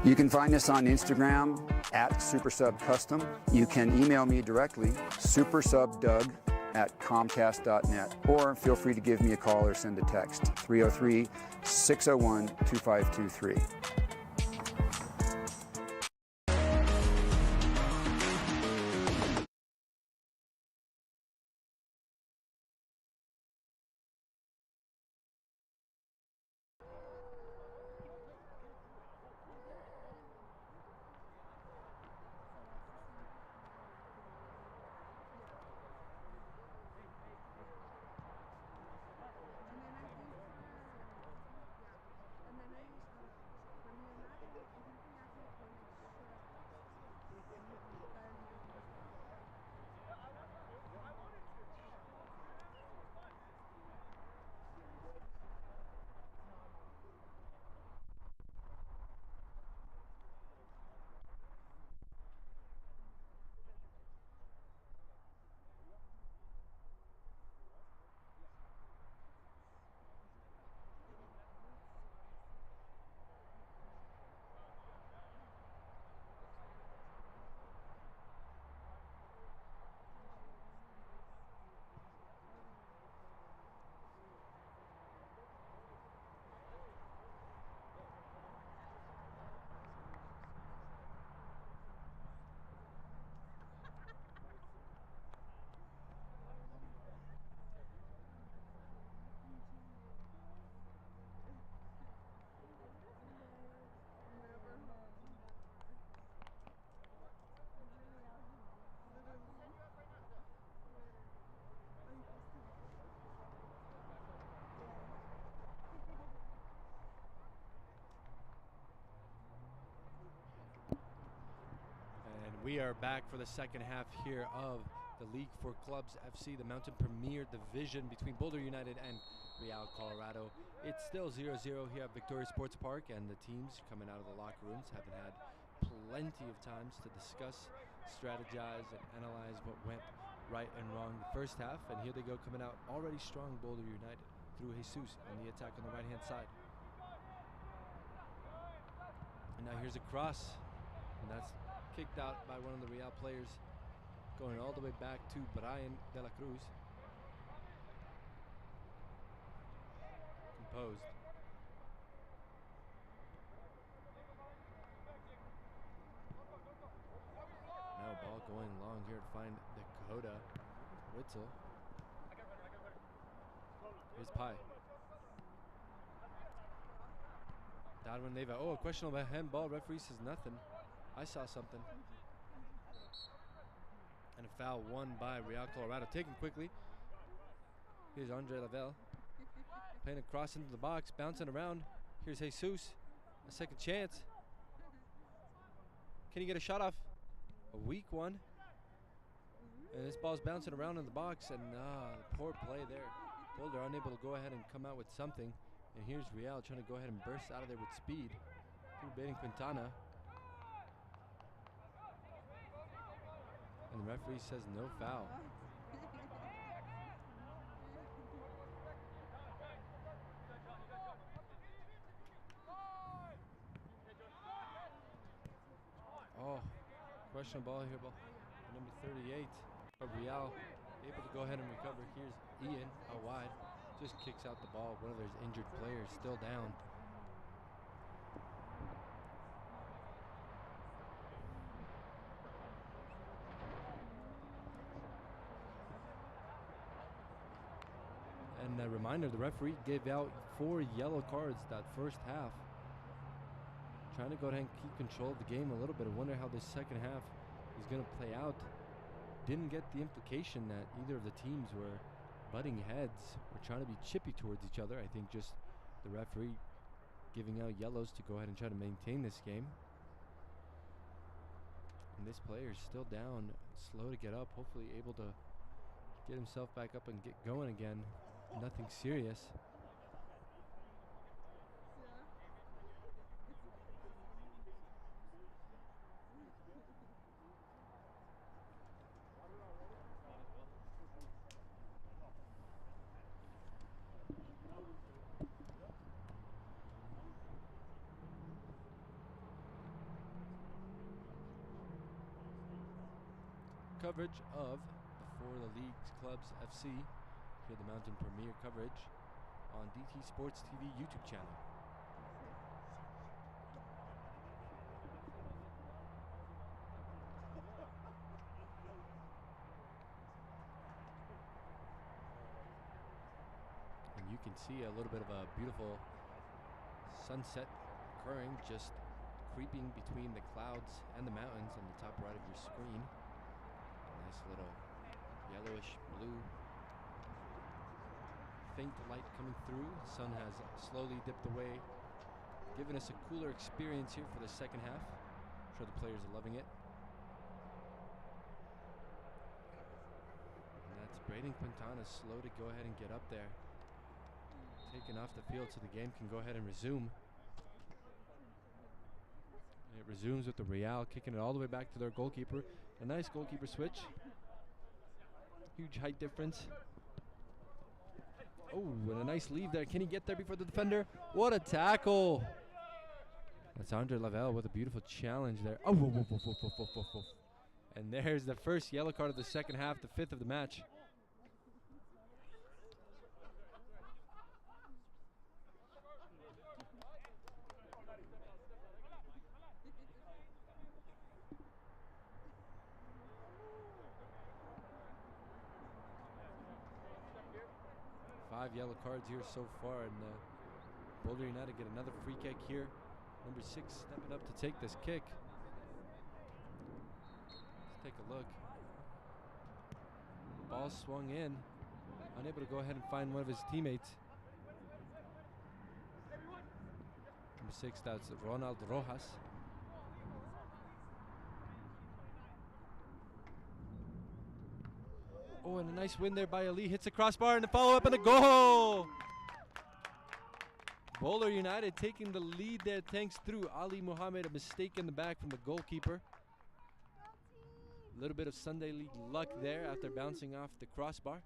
You can find us on Instagram at SuperSubCustom. You can email me directly, supersubdoug Comcast.net, or feel free to give me a call or send a text, 303-601-2523. We are back for the second half here of the League for Clubs FC, the Mountain Premier Division between Boulder United and Real Colorado. It's still 0-0 here at Victoria Sports Park, and the teams coming out of the locker rooms haven't had plenty of times to discuss, strategize, and analyze what went right and wrong the first half. And here they go, coming out already strong, Boulder United, through Jesus on the attack on the right-hand side. And now here's a cross, and that's kicked out by one of the Real players, going all the way back to Brian De La Cruz. Composed. Now ball going long here to find Dakota Witzel. Here's Pai. Darwin Neva. Oh, a questionable handball. Referee says nothing. I saw something. And a foul won by Real Colorado. Taken quickly. Here's Andre Lavelle. Playing across into the box. Bouncing around. Here's Jesus. A second chance. Can he get a shot off? A weak one. And this ball's bouncing around in the box. And poor play there. Boulder unable to go ahead and come out with something. And here's Real trying to go ahead and burst out of there with speed. Through baiting Quintana. And the referee says no foul. Oh, questionable ball here, number 38. But Real able to go ahead and recover. Here's Ian out wide. Just kicks out the ball. One of their injured players still down. And a reminder, the referee gave out 4 yellow cards that first half. Trying to go ahead and keep control of the game a little bit. I wonder how this second half is going to play out. Didn't get the implication that either of the teams were butting heads or trying to be chippy towards each other. I think just the referee giving out yellows to go ahead and try to maintain this game. And this player is still down, slow to get up, hopefully able to get himself back up and get going again. Nothing serious. Coverage of the for the league's clubs FC. Hear the Mountain Premier coverage on DT Sports TV YouTube channel. And you can see a little bit of a beautiful sunset occurring, just creeping between the clouds and the mountains on the top right of your screen. A nice little yellowish blue faint light coming through. The sun has slowly dipped away, giving us a cooler experience here for the second half. I'm sure the players are loving it. And that's Braden Quintana, slow to go ahead and get up there. Taken off the field so the game can go ahead and resume. And it resumes with the Real kicking it all the way back to their goalkeeper. A nice goalkeeper switch. Huge height difference. Oh, and a nice leave there. Can he get there before the defender? What a tackle. That's Andre Lavelle with a beautiful challenge there. Oh, whoa, whoa, whoa, whoa, whoa, whoa, whoa, whoa. And there's the first yellow card of the second half, the 5th of the match. Five yellow cards here so far, and Boulder United get another free kick here. Number 6 stepping up to take this kick. Let's take a look. Ball swung in, unable to go ahead and find one of his teammates. Number 6, that's Ronald Rojas. Oh, and a nice win there by Ali. Hits the crossbar and the follow-up and the goal! Boulder United taking the lead there thanks through Ali Muhammad. A mistake in the back from the goalkeeper. A little bit of Sunday League luck there after bouncing off the crossbar.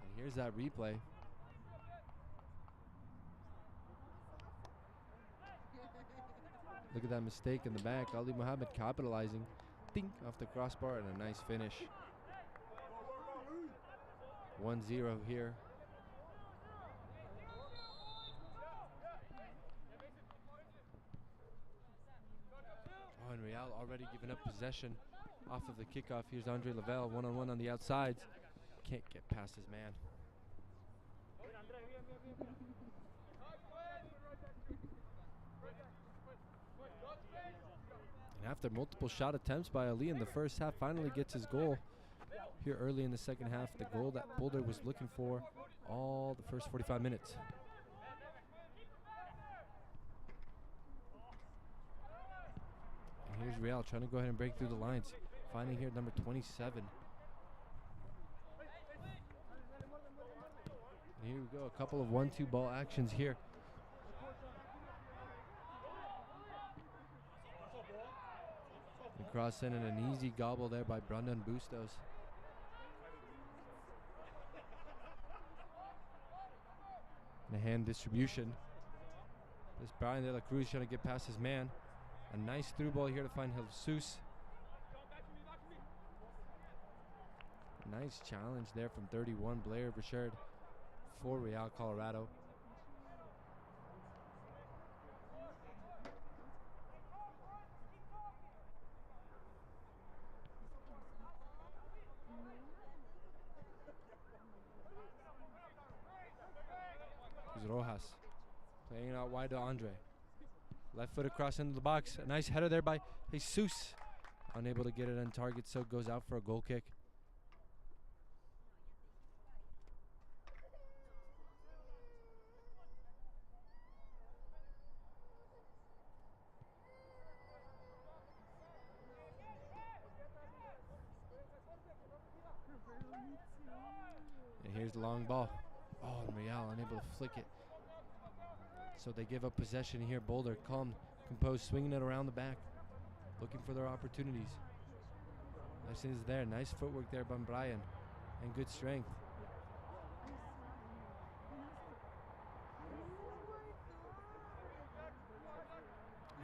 And here's that replay. Look at that mistake in the back. Ali Muhammad capitalizing. Think off the crossbar and a nice finish. 1-0 here. Oh, and Real already giving up possession off of the kickoff. Here's Andre Lavelle one-on-one on the outsides. Can't get past his man. And after multiple shot attempts by Ali in the first half, finally gets his goal here early in the second half. The goal that Boulder was looking for all the first 45 minutes. And here's Real trying to go ahead and break through the lines. Finding here number 27. And here we go, a couple of 1-2 ball actions here. The cross in and an easy gobble there by Brandon Bustos. And a hand distribution. This Brian De La Cruz trying to get past his man. A nice through ball here to find Jesus. Nice challenge there from 31, Blair Richard for Real Colorado. Rojas playing out wide to Andre. Left foot across into the box. A nice header there by Jesus. Unable to get it on target, so goes out for a goal kick. And here's the long ball. Oh, and Real unable to flick it. So they give up possession here. Boulder, calm, composed, swinging it around the back, looking for their opportunities. Nice things there. Nice footwork there by Brian, and good strength.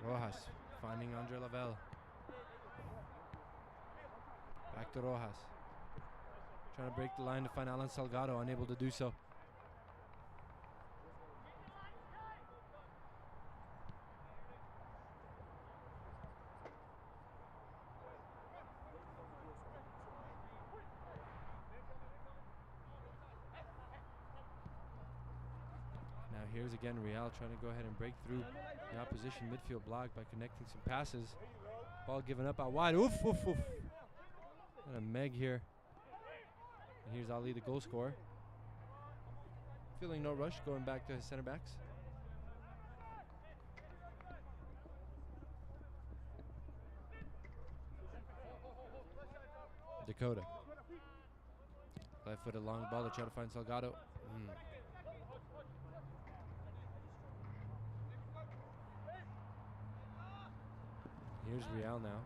Rojas finding Andre Lavelle. Back to Rojas. Trying to break the line to find Alan Salgado, unable to do so. Now here's again Real trying to go ahead and break through the opposition midfield block by connecting some passes. Ball given up out wide. Oof, oof, oof. And a Meg here. And here's Ali, the goal scorer. Feeling no rush, going back to his center backs. Dakota. Left-footed long ball to try to find Salgado. Here's Real now.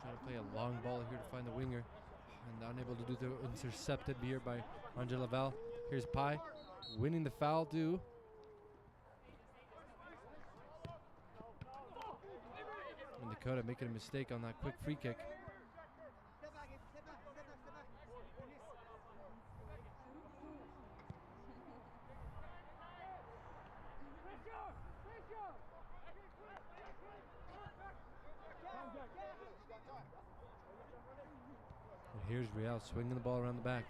Trying to play a long ball here to find the winger. And unable to do the intercepted here by Angel Lavelle. Here's Pai winning the foul too. And Dakota making a mistake on that quick free kick. And here's Real swinging the ball around the back.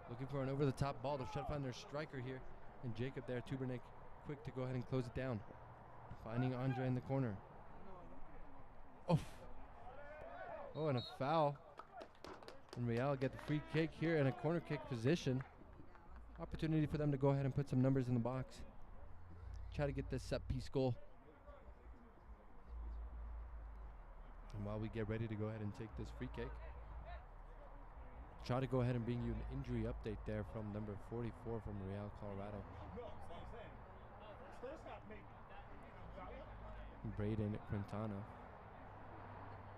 Looking for an over-the-top ball to try to find their striker here. And Jacob there, Tubernik, quick to go ahead and close it down. Finding Andre in the corner. Oh, and a foul. And Real get the free kick here in a corner kick position. Opportunity for them to go ahead and put some numbers in the box. Try to get this set-piece goal. And while we get ready to go ahead and take this free kick, try to go ahead and bring you an injury update there from number 44 from Real Colorado. Braden Quintana.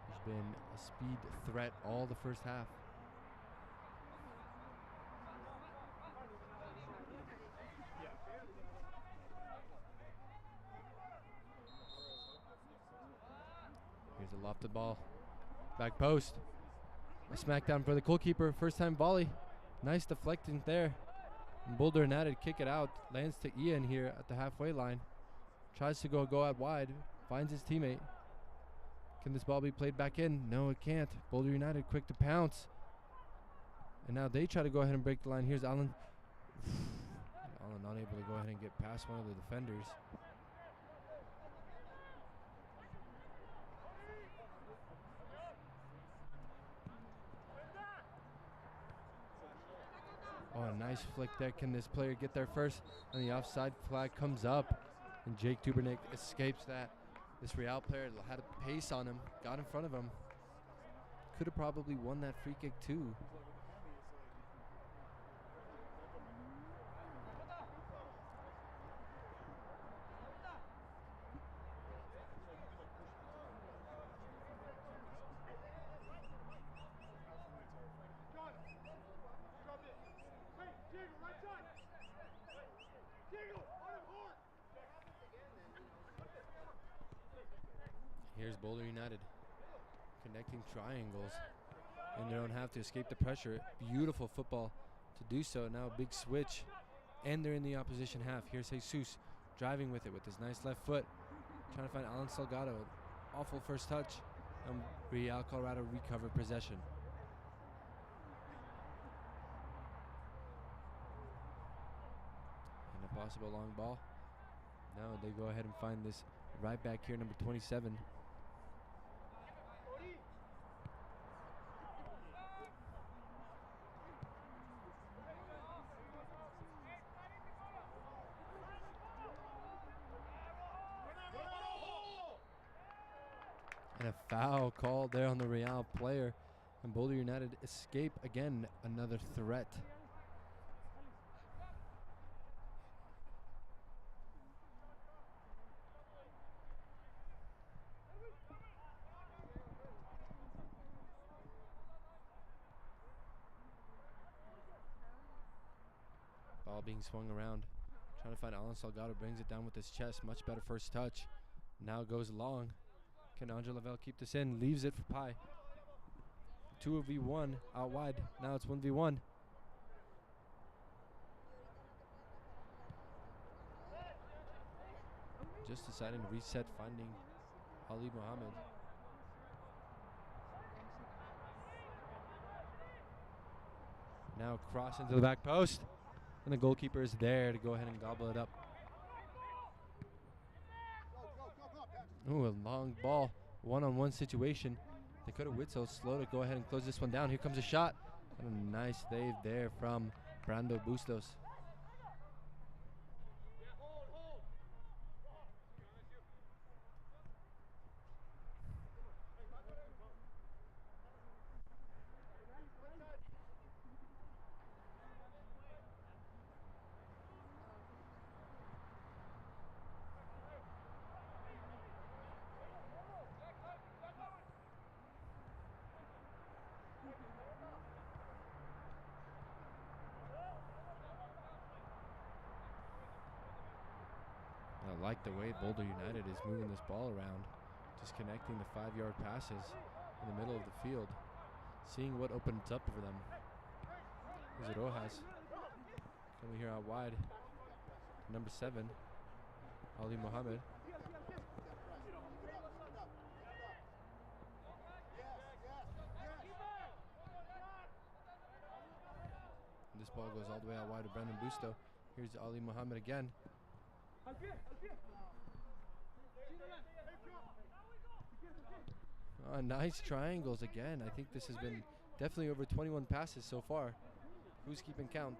He's been a speed threat all the first half. Here's a lofted ball. Back post. A smackdown for the goalkeeper. First time volley. Nice deflecting there. And Boulder United kick it out. Lands to Ian here at the halfway line. Tries to go out wide. Finds his teammate. Can this ball be played back in? No, it can't. Boulder United quick to pounce. And now they try to go ahead and break the line. Here's Allen. Allen unable to go ahead and get past one of the defenders. Oh, a nice flick there. Can this player get there first? And the offside flag comes up. And Jake Tubernik escapes that. This Real player had a pace on him. Got in front of him. Could have probably won that free kick too. Here's Boulder United connecting triangles in their own half to escape the pressure. Beautiful football to do so. Now a big switch, and they're in the opposition half. Here's Jesus driving with it with his nice left foot, trying to find Alan Salgado. Awful first touch, and Real Colorado recover possession. And a possible long ball. Now they go ahead and find this right back here, number 27. And a foul called there on the Real player. And Boulder United escape again, another threat. Ball Ball being swung around. Trying to find Alan Salgado. Brings it down with his chest. Much better first touch. Now goes long. Can Andre Lavelle keep this in? Leaves it for Pi. 2v1 out wide. Now it's 1v1. Just deciding to reset, finding Ali Mohammed. Now cross into the back post. And the goalkeeper is there to go ahead and gobble it up. Ooh, a long ball. One-on-one situation. Dakota Witzel slow to go ahead and close this one down. Here comes a shot. And a nice save there from Brando Bustos. I like the way Boulder United is moving this ball around, just connecting the 5-yard passes in the middle of the field, seeing what opens up for them. Here's Rojas coming here out wide. Number 7, Ali Mohammed. And this ball goes all the way out wide to Brandon Busto. Here's Ali Mohammed again. Nice triangles again. I think this has been definitely over 21 passes so far. Who's keeping count?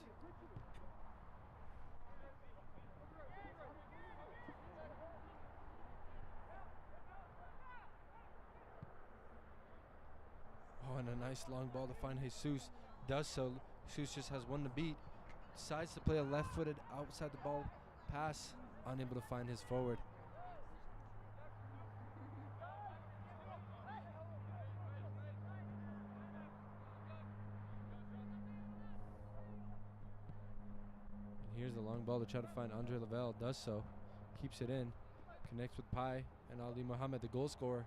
Oh, and a nice long ball to find Jesus. Does so. Jesus just has one to beat. Decides to play a left-footed outside the ball pass. Unable to find his forward. And here's the long ball to try to find Andre Lavelle. Does so. Keeps it in. Connects with Pi and Ali Mohammed, the goal scorer.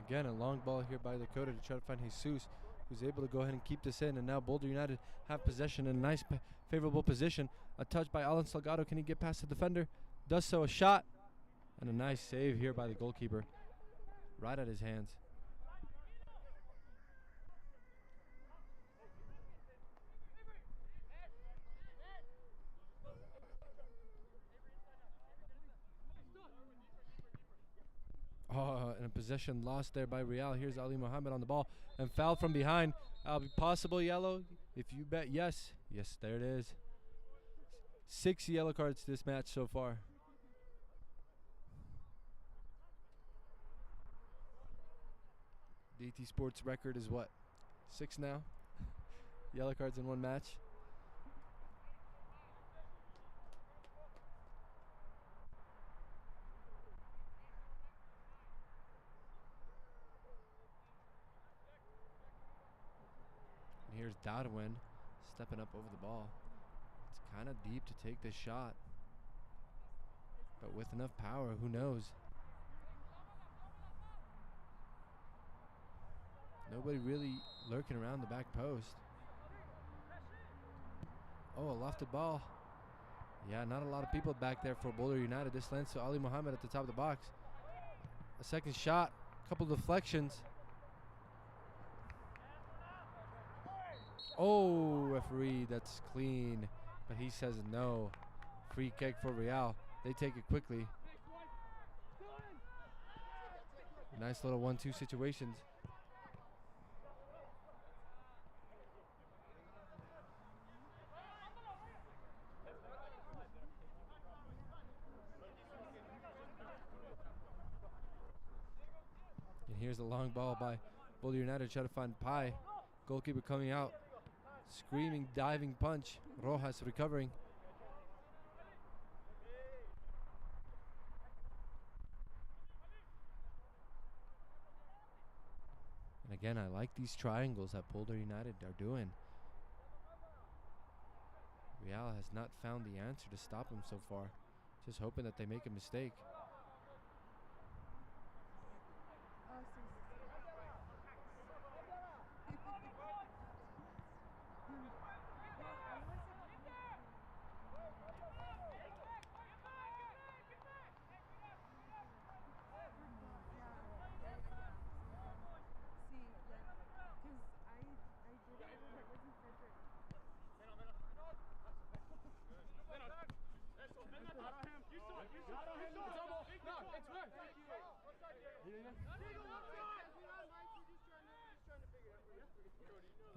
Again, a long ball here by Dakota to try to find Jesus, who's able to go ahead and keep this in. And now Boulder United have possession in a nice, favorable position. A touch by Alan Salgado. Can he get past the defender? Does so. A shot. And a nice save here by the goalkeeper. Right at his hands. Oh, and a possession lost there by Real. Here's Ali Mohammed on the ball. And foul from behind. Possible yellow. If you bet yes. Yes, there it is. 6 yellow cards this match so far. DT Sports record is what? 6 now? Yellow cards in one match. And here's Dodwin stepping up over the ball. It's kind of deep to take this shot, but with enough power, who knows? Nobody really lurking around the back post. Oh, a lofted ball. Yeah, not a lot of people back there for Boulder United. This lands to Ali Mohammed at the top of the box. A second shot, a couple deflections. Oh, referee, that's clean. But he says no. Free kick for Real. They take it quickly. Nice little 1-2 situations. And here's the long ball by Boulder United. Try to find Pi. Goalkeeper coming out. Screaming, diving punch. Rojas recovering. And again, I like these triangles that Boulder United are doing. Real has not found the answer to stop him so far. Just hoping that they make a mistake.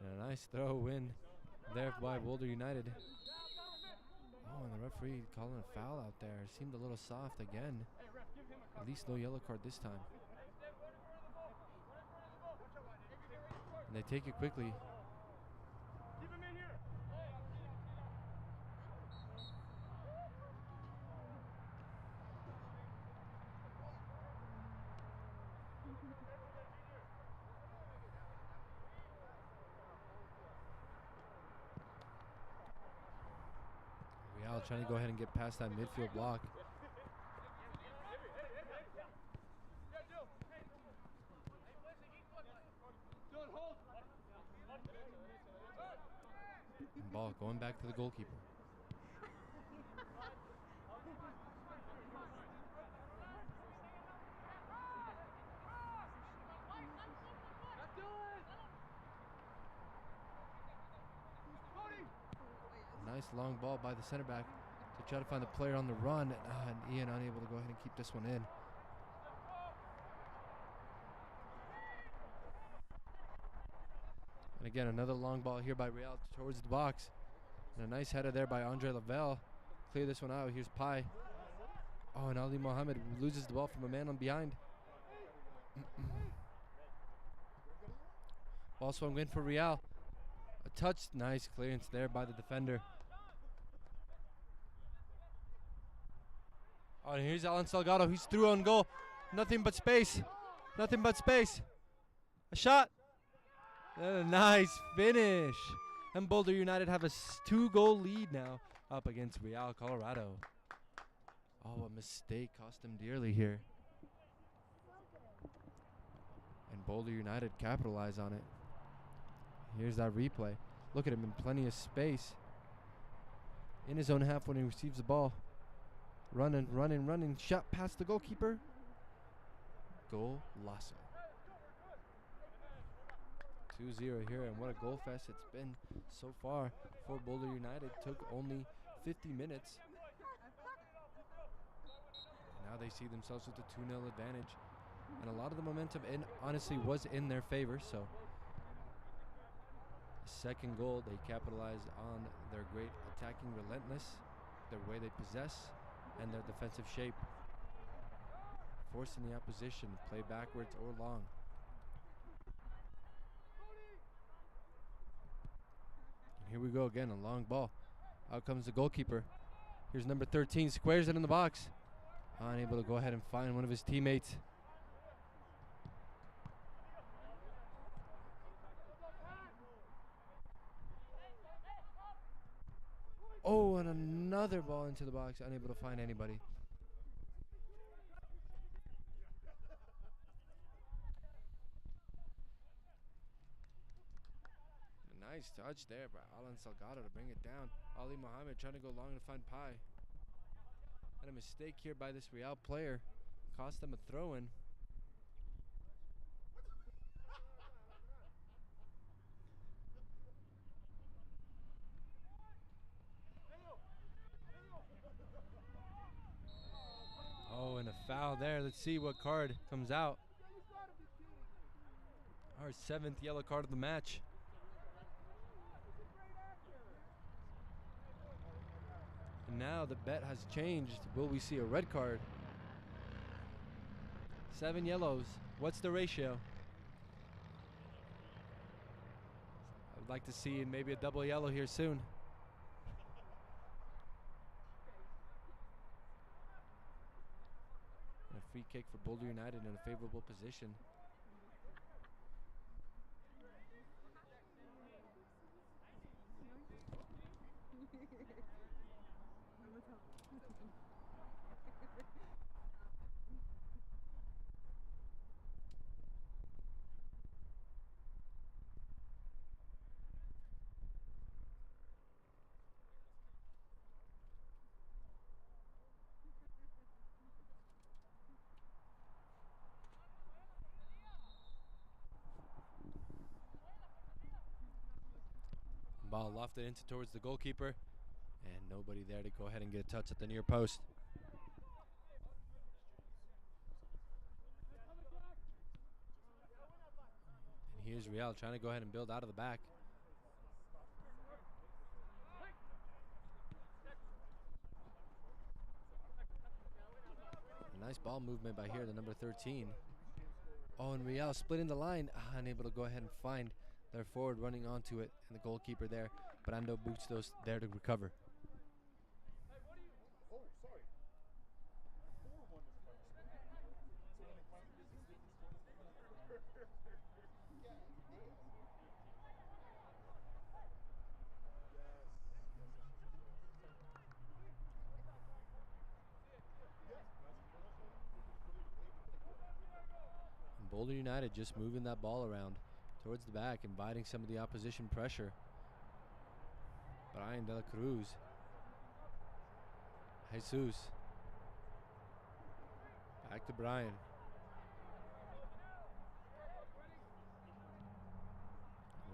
And a nice throw in there by Boulder United. Oh, and the referee calling a foul out there. Seemed a little soft again. At least no yellow card this time. And they take it quickly. Real trying to go ahead and get past that midfield block. And ball going back to the goalkeeper. Nice long ball by the center back to try to find the player on the run. And Ian unable to go ahead and keep this one in. And again, another long ball here by Real towards the box. And a nice header there by Andre Lavelle. Clear this one out. Here's Pai. Oh, and Ali Mohammed loses the ball from a man on behind. Ball swung in for Real. A touch, nice clearance there by the defender. Oh, and here's Alan Salgado. He's through on goal. Nothing but space. Nothing but space. A shot. And a nice finish. And Boulder United have a 2-goal lead now up against Real Colorado. Oh, a mistake cost them dearly here. And Boulder United capitalize on it. Here's that replay. Look at him in plenty of space. In his own half when he receives the ball. Running. Shot past the goalkeeper. Goal Lasso. 2-0 here, and what a goal fest it's been so far for Boulder United. Took only 50 minutes. Now they see themselves with a 2-0 advantage. And a lot of the momentum honestly was in their favor, so second goal, they capitalized on their great attacking relentless, their way they possess, and their defensive shape. Forcing the opposition to play backwards or long. And here we go again, a long ball. Out comes the goalkeeper. Here's number 13, squares it in the box. Unable to go ahead and find one of his teammates. Oh, and another ball into the box, unable to find anybody. A nice touch there by Alan Salgado to bring it down. Ali Mohammed trying to go long to find Pai. And a mistake here by this Real player cost them a throw-in. Oh, and a foul there. Let's see what card comes out. Our 7th yellow card of the match. And now the bet has changed. Will we see a red card? 7 yellows. What's the ratio? like to see maybe a double yellow here soon. And a free kick for Boulder United in a favorable position. Ball lofted into towards the goalkeeper, and nobody there to go ahead and get a touch at the near post. And here's Real trying to go ahead and build out of the back. A nice ball movement by here, the number 13. Oh, and Real splitting the line, unable to go ahead and find their forward running onto it, and the goalkeeper there, Brando Bustos, there to recover. And Boulder United just moving that ball around towards the back, inviting some of the opposition pressure. Brian De La Cruz. Jesus. Back to Brian.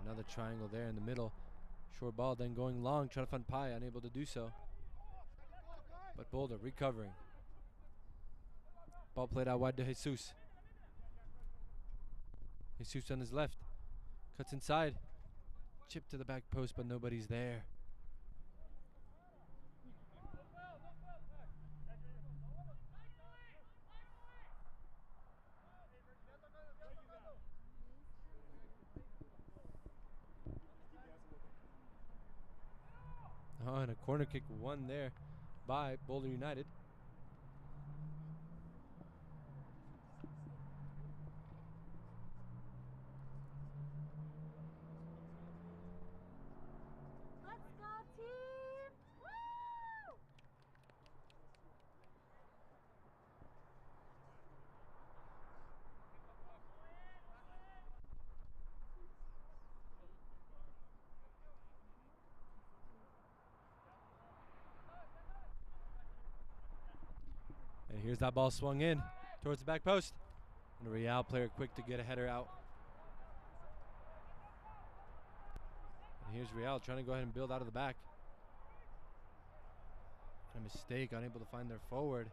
Another triangle there in the middle. Short ball then going long, trying to find Pai, unable to do so. But Boulder recovering. Ball played out wide to Jesus. Jesus on his left. Cuts inside. Chip to the back post, but nobody's there. Oh, and a corner kick won there by Boulder United. Let's go, team! Woo! And here's that ball swung in towards the back post. And a Real player quick to get a header out. And here's Real trying to go ahead and build out of the back. A mistake, unable to find their forward.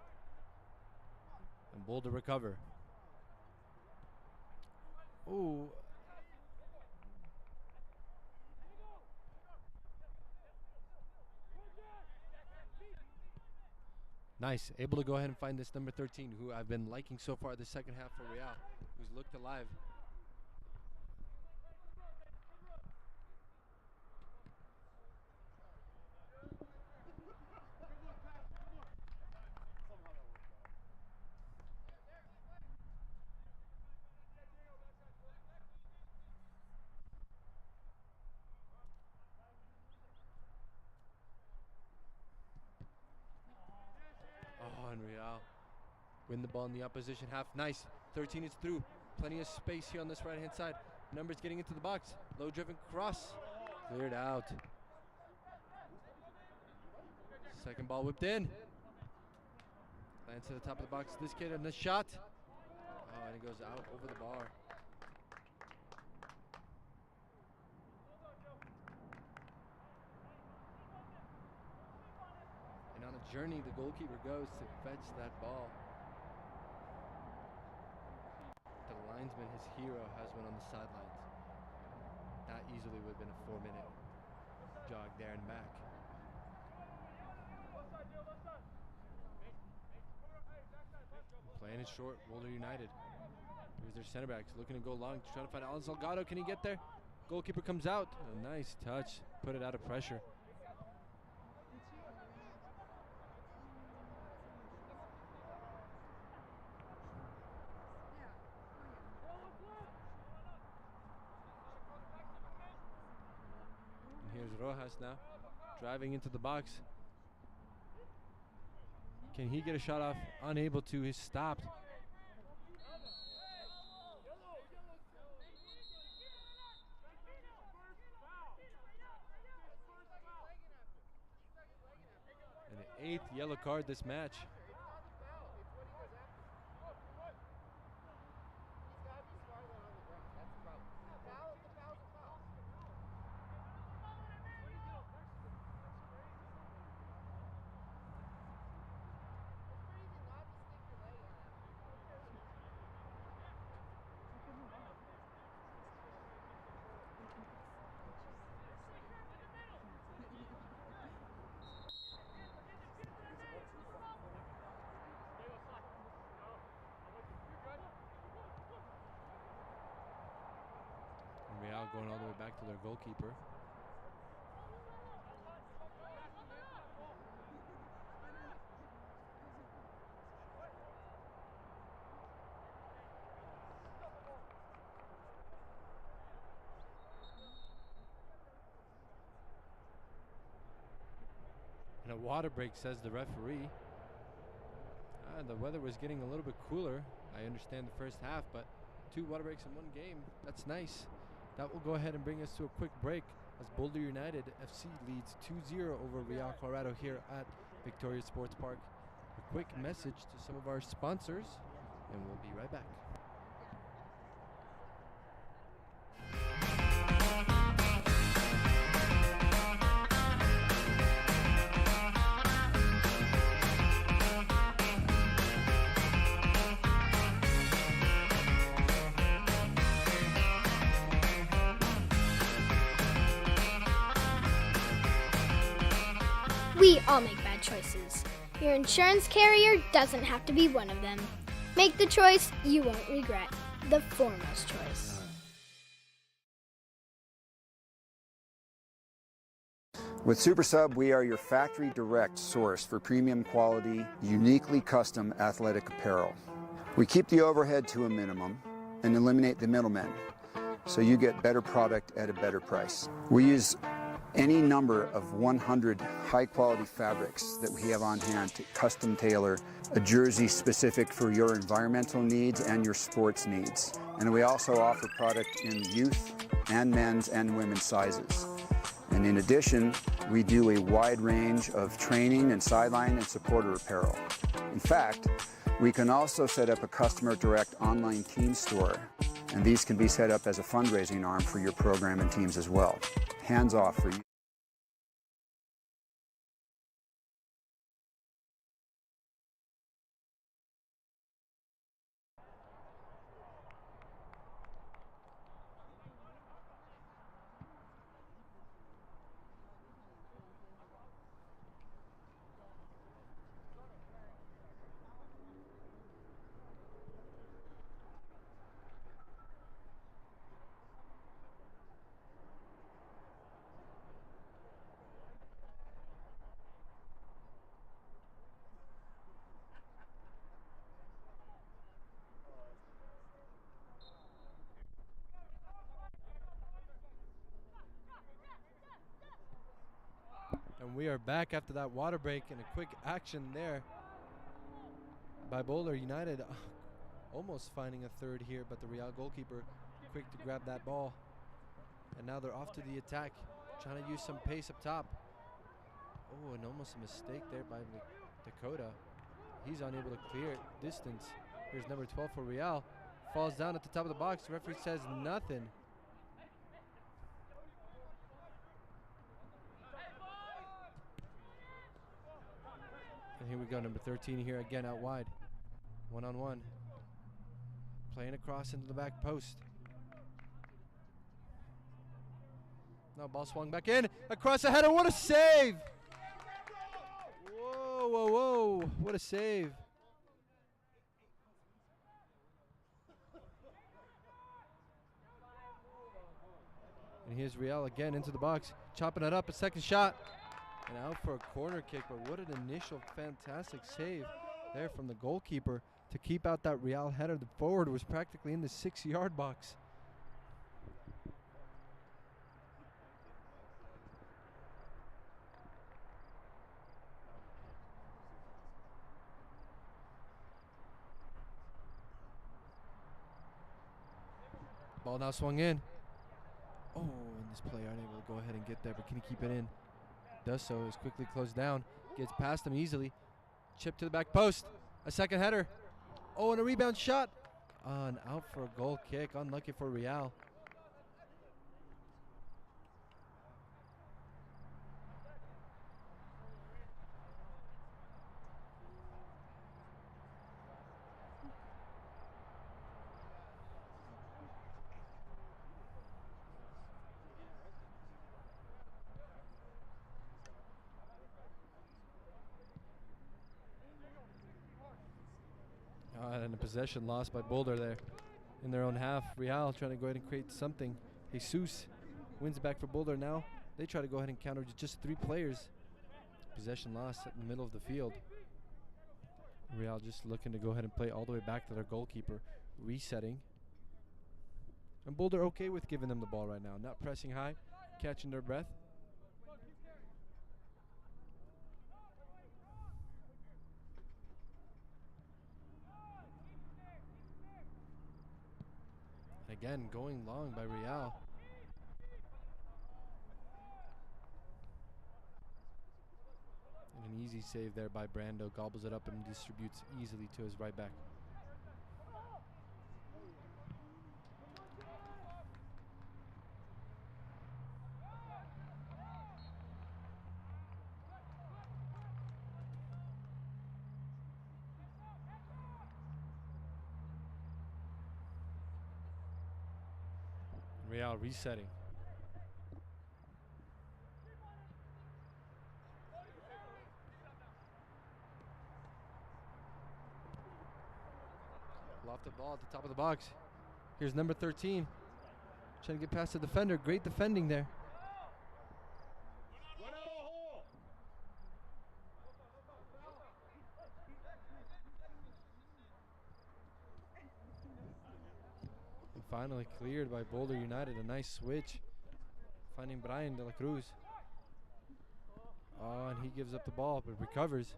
And Boulder recover. Ooh. Nice, able to go ahead and find this number 13, who I've been liking so far the second half for Real, who's looked alive. Oh, and Real win the ball in the opposition half. Nice. 13 is through. Plenty of space here on this right-hand side. Numbers getting into the box. Low-driven cross. Cleared out. Second ball whipped in. Lands to the top of the box. This kid and a shot. Oh, and it goes out over the bar. And on a journey, the goalkeeper goes to fetch that ball. The linesman, his hero, has one on the sidelines. That easily would have been a 4-minute jog there and back. Playing it short, Boulder United. Here's their center backs looking to go long, trying to find Alan Salgado. Can he get there? Goalkeeper comes out. A nice touch. Put it out of pressure. And here's Rojas now, driving into the box. Can he get a shot off? Unable to. He's stopped. And the 8th yellow card this match. Real going all the way back to their goalkeeper. And a water break, says the referee. The weather was getting a little bit cooler. I understand the first half, but 2 water breaks in one game, that's nice. That will go ahead and bring us to a quick break as Boulder United FC leads 2-0 over Real Colorado here at Victoria Sports Park. A quick message to some of our sponsors, and we'll be right back. We all make bad choices. Your insurance carrier doesn't have to be one of them. Make the choice you won't regret. The foremost choice. With Super Sub, we are your factory direct source for premium quality, uniquely custom athletic apparel. We keep the overhead to a minimum and eliminate the middlemen, so you get better product at a better price. We use any number of 100 high-quality fabrics that we have on hand to custom tailor a jersey specific for your environmental needs and your sports needs. And we also offer product in youth and men's and women's sizes. And in addition, we do a wide range of training and sideline and supporter apparel. In fact, we can also set up a customer direct online team store, and these can be set up as a fundraising arm for your program and teams as well. Hands off for you. And we are back after that water break, and a quick action there by Boulder United. Almost finding a third here, but the Real goalkeeper quick to grab that ball. And now they're off to the attack, trying to use some pace up top. Oh, and almost a mistake there by Dakota. He's unable to clear it. Distance. Here's number 12 for Real. Falls down at the top of the box. The referee says nothing. And here we go, number 13 here again out wide. One-on-one. Playing across into the back post. Now ball swung back in. Across the header. What a save! Whoa, whoa, whoa. What a save. And here's Real again into the box, chopping it up, a second shot, and out for a corner kick. But what an initial fantastic save there from the goalkeeper to keep out that Real header. The forward was practically in the 6-yard box. Ball now swung in. Oh, and this player unable to go ahead and get there, but can he keep it in? Does so, is quickly closed down. Gets past him easily. Chip to the back post. A second header. Oh, and a rebound shot. And out for a goal kick. Unlucky for Real. And a possession lost by Boulder there in their own half. Real trying to go ahead and create something. Jesus wins it back for Boulder now. They try to go ahead and counter with just 3 players. Possession lost in the middle of the field. Real just looking to go ahead and play all the way back to their goalkeeper. Resetting. And Boulder okay with giving them the ball right now. Not pressing high, catching their breath. Again, going long by Real. And an easy save there by Brando. Gobbles it up and distributes easily to his right back. Real resetting. Lofted ball at the top of the box. Here's number 13. Trying to get past the defender. Great defending there. And finally cleared by Boulder United. A nice switch. Finding Brian De La Cruz. Oh, and he gives up the ball, but recovers.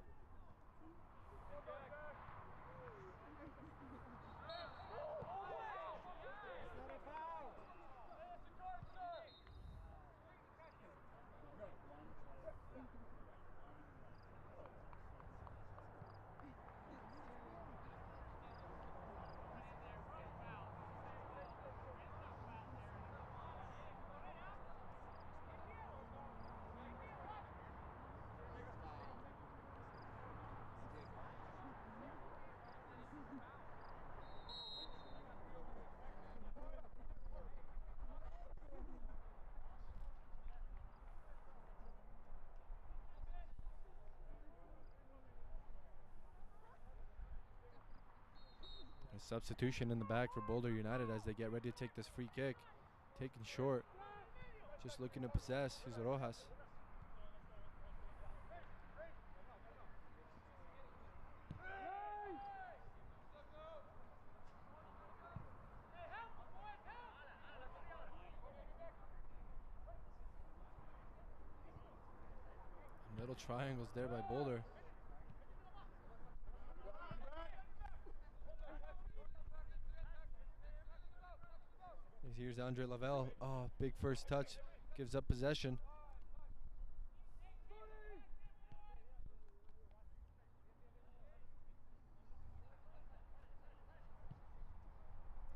A substitution in the back for Boulder United as they get ready to take this free kick. Taken short. Just looking to possess. Here's Rojas. Middle triangles there by Boulder. Here's Andre Lavelle. Oh, big first touch. Gives up possession.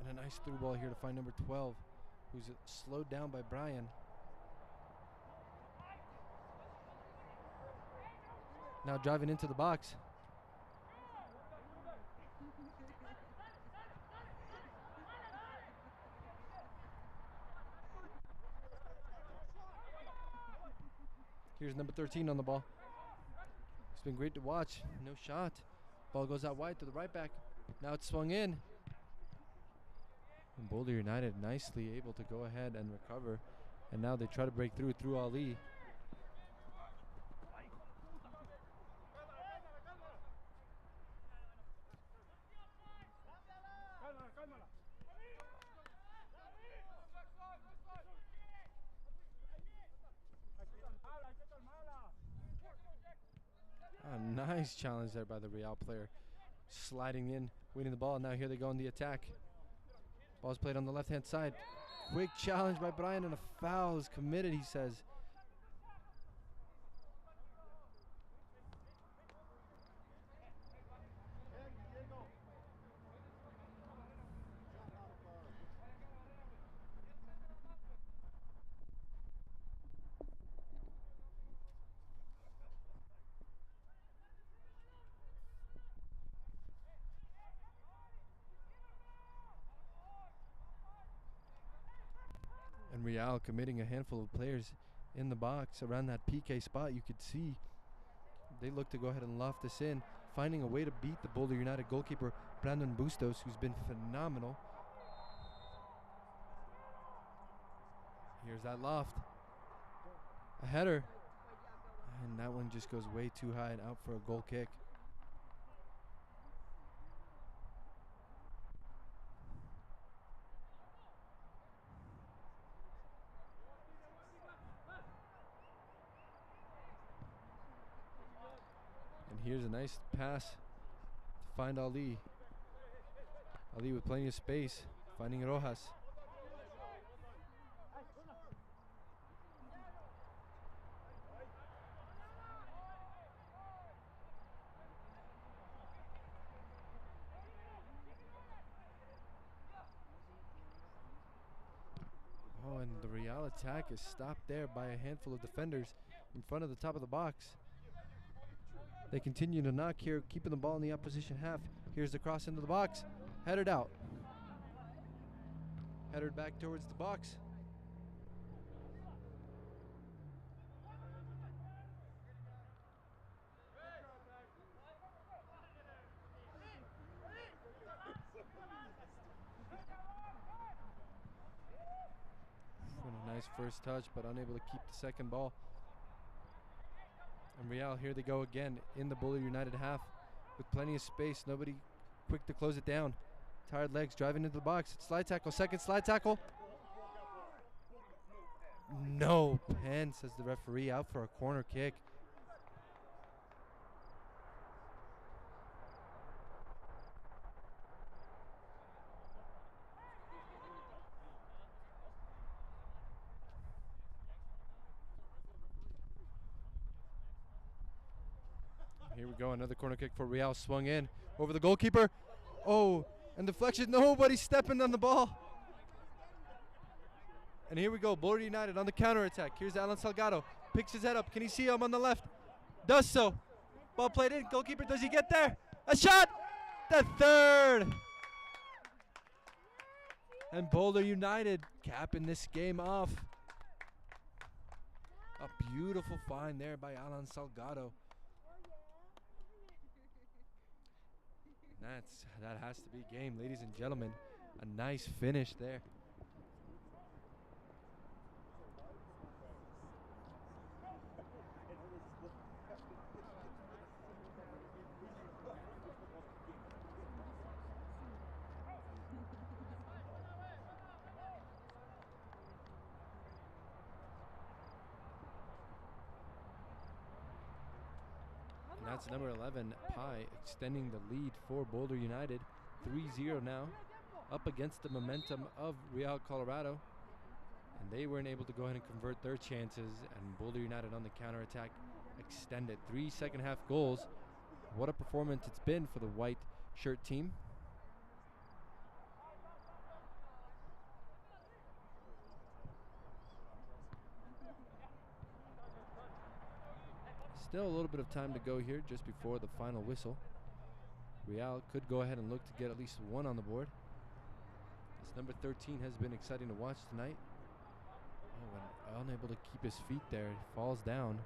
And a nice through ball here to find number 12, who's slowed down by Brian. Now driving into the box. Here's number 13 on the ball. It's been great to watch. No shot. Ball goes out wide to the right back. Now it's swung in. And Boulder United nicely able to go ahead and recover And now they try to break through Ali. A nice challenge there by the Real player. Sliding in, winning the ball. Now here they go on the attack. Ball's played on the left-hand side. Quick challenge by Brian, and a foul is committed, he says. And Real committing a handful of players in the box around that PK spot. You could see they look to go ahead and loft this in, finding a way to beat the Boulder United goalkeeper Brandon Bustos, who's been phenomenal. Here's that loft. A header. And that one just goes way too high and out for a goal kick. And here's a nice pass to find Ali. Ali with plenty of space, finding Rojas. Oh, and the Real attack is stopped there by a handful of defenders in front of the top of the box. They continue to knock here, keeping the ball in the opposition half. Here's the cross into the box. Headed out. Headed back towards the box. And a nice first touch, but unable to keep the second ball. And Real, here they go again in the Boulder United half with plenty of space. Nobody quick to close it down. Tired legs driving into the box. Slide tackle, second slide tackle. No pen, says the referee, out for a corner kick. Here we go, another corner kick for Real, swung in over the goalkeeper. Oh, and deflection, nobody's stepping on the ball. And here we go, Boulder United on the counter attack. Here's Alan Salgado, picks his head up. Can he see him on the left? Does so. Ball played in, goalkeeper, does he get there? A shot, the third. And Boulder United capping this game off. A beautiful find there by Alan Salgado. That has to be game, ladies and gentlemen. A nice finish there. And that's number 11, Pi, extending the lead for Boulder United. 3-0 now, up against the momentum of Real Colorado. And they weren't able to go ahead and convert their chances, and Boulder United on the counterattack extended. 3 second half goals. What a performance it's been for the white shirt team. Still a little bit of time to go here just before the final whistle. Real could go ahead and look to get at least one on the board. This number 13 has been exciting to watch tonight. Oh, and unable to keep his feet there, falls down.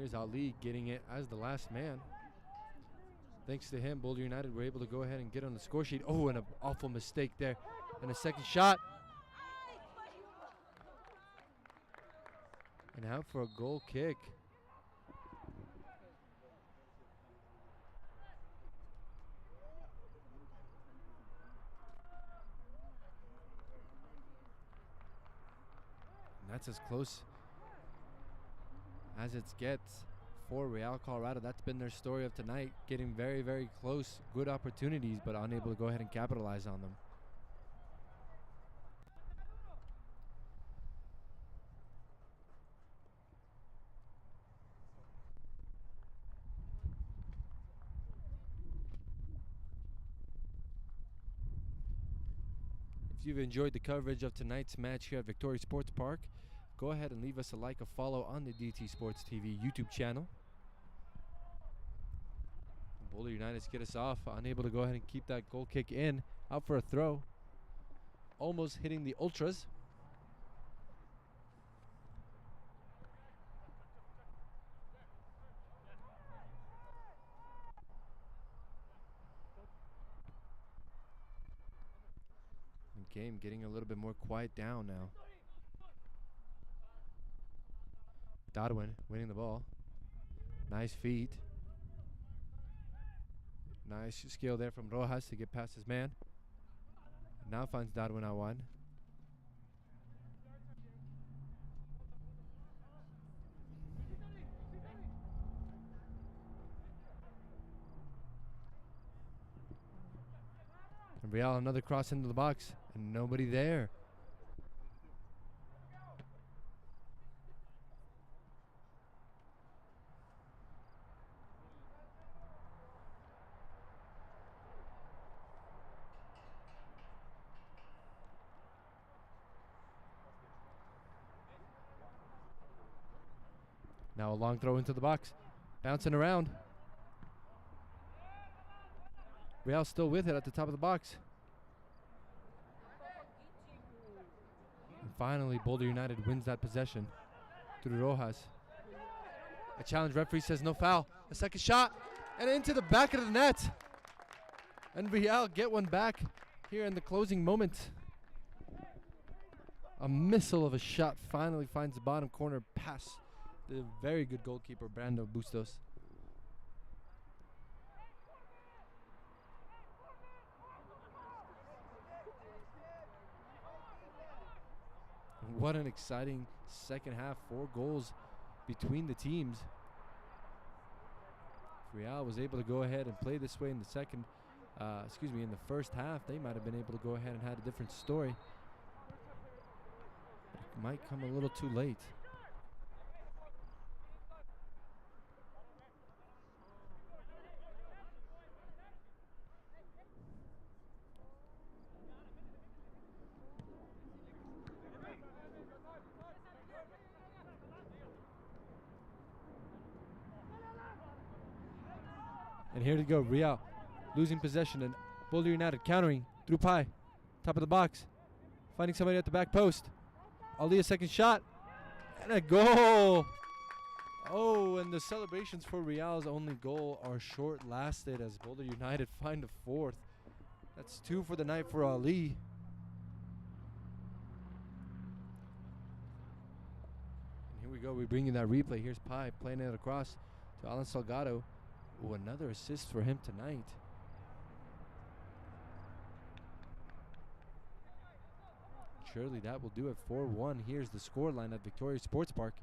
Here's Ali getting it as the last man. Thanks to him, Boulder United were able to go ahead and get on the score sheet. Oh, and an awful mistake there. And a second shot. And out for a goal kick. And that's as close as it gets for Real Colorado. That's been their story of tonight. Getting very, very close. Good opportunities, but unable to go ahead and capitalize on them. If you've enjoyed the coverage of tonight's match here at Victoria Sports Park, go ahead and leave us a like, a follow on the DT Sports TV YouTube channel. Boulder United get us off, unable to go ahead and keep that goal kick in. Out for a throw. Almost hitting the Ultras. Game getting a little bit more quiet down now. Godwin winning the ball. Nice feet. Nice skill there from Rojas to get past his man. Now finds Darwin out one. And Real another cross into the box and nobody there. Now a long throw into the box. Bouncing around. Real still with it at the top of the box. And finally, Boulder United wins that possession through Rojas. A challenge referee says no foul. A second shot and into the back of the net. And Real get one back here in the closing moment. A missile of a shot finally finds the bottom corner pass the very good goalkeeper, Brando Bustos. What an exciting second half. 4 goals between the teams. If Real was able to go ahead and play this way in the in the first half, they might have been able to go ahead and had a different story. It might come a little too late. And here to go, Real losing possession and Boulder United countering through Pai. Top of the box. Finding somebody at the back post. Ali a second shot. And a goal. Oh, and the celebrations for Real's only goal are short-lasted as Boulder United find a fourth. That's 2 for the night for Ali. And here we go. We bring you that replay. Here's Pai playing it across to Alan Salgado. Ooh, another assist for him tonight. Surely that will do it. 4-1. Here's the scoreline at Victoria Sports Park.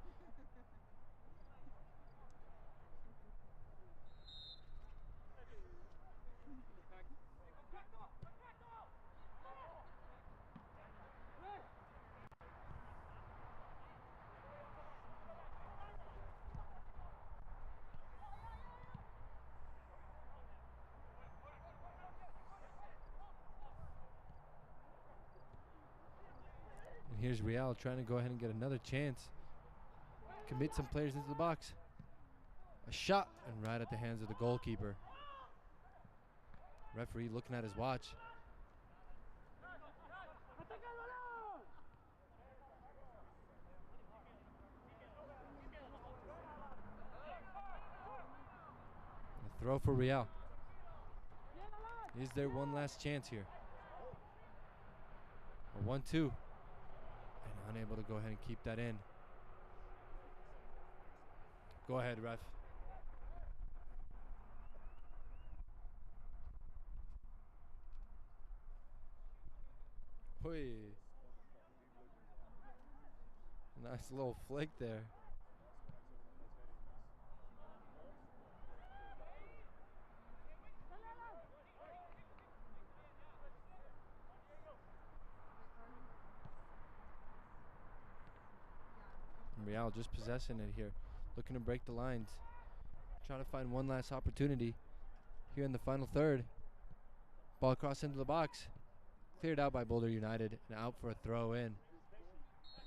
And here's Real trying to go ahead and get another chance. Commit some players into the box. A shot, and right at the hands of the goalkeeper. Referee looking at his watch. throw for Real. Is there one last chance here? A 1-2. And unable to go ahead and keep that in. Go ahead, ref. Oy. Nice little flick there. Real just possessing it here, looking to break the lines, trying to find one last opportunity here in the final third. Ball across into the box, cleared out by Boulder United and out for a throw in.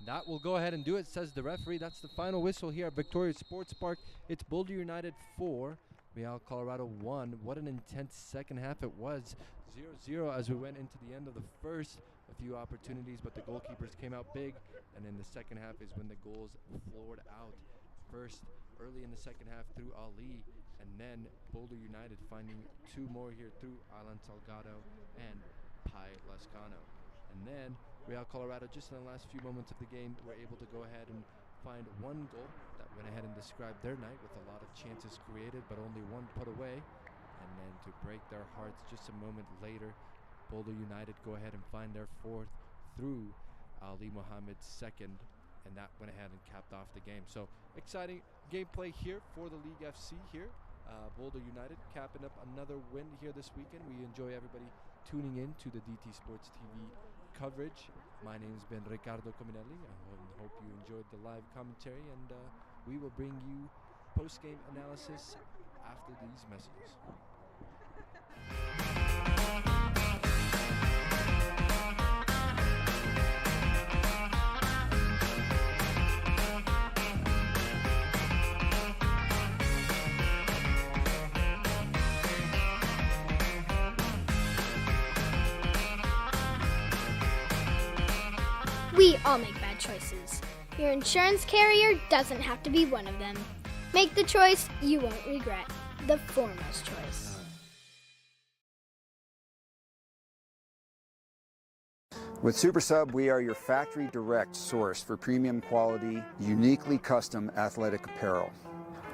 That will go ahead and do it, says the referee. That's the final whistle here at Victoria Sports Park. It's Boulder United 4, Real Colorado 1. What an intense second half it was. 0-0 as we went into the end of the first. A few opportunities, but the goalkeepers came out big. And in the second half is when the goals floored out. First, early in the second half through Ali, and then Boulder United finding two more here through Alan Salgado and Pai Lascano. And then Real Colorado, just in the last few moments of the game, were able to go ahead and find one goal that went ahead and described their night with a lot of chances created, but only one put away. And then to break their hearts just a moment later, Boulder United go ahead and find their fourth through Ali Mohammed's second, and that went ahead and capped off the game. So exciting gameplay here for the League FC here. Boulder United capping up another win here this weekend. We enjoy everybody tuning in to the DT Sports TV coverage. My name has been Ricardo Cominelli. I hope you enjoyed the live commentary, and we will bring you post-game analysis after these messages. We all make bad choices. Your insurance carrier doesn't have to be one of them. Make the choice you won't regret. The foremost choice. With Super Sub, we are your factory direct source for premium quality, uniquely custom athletic apparel.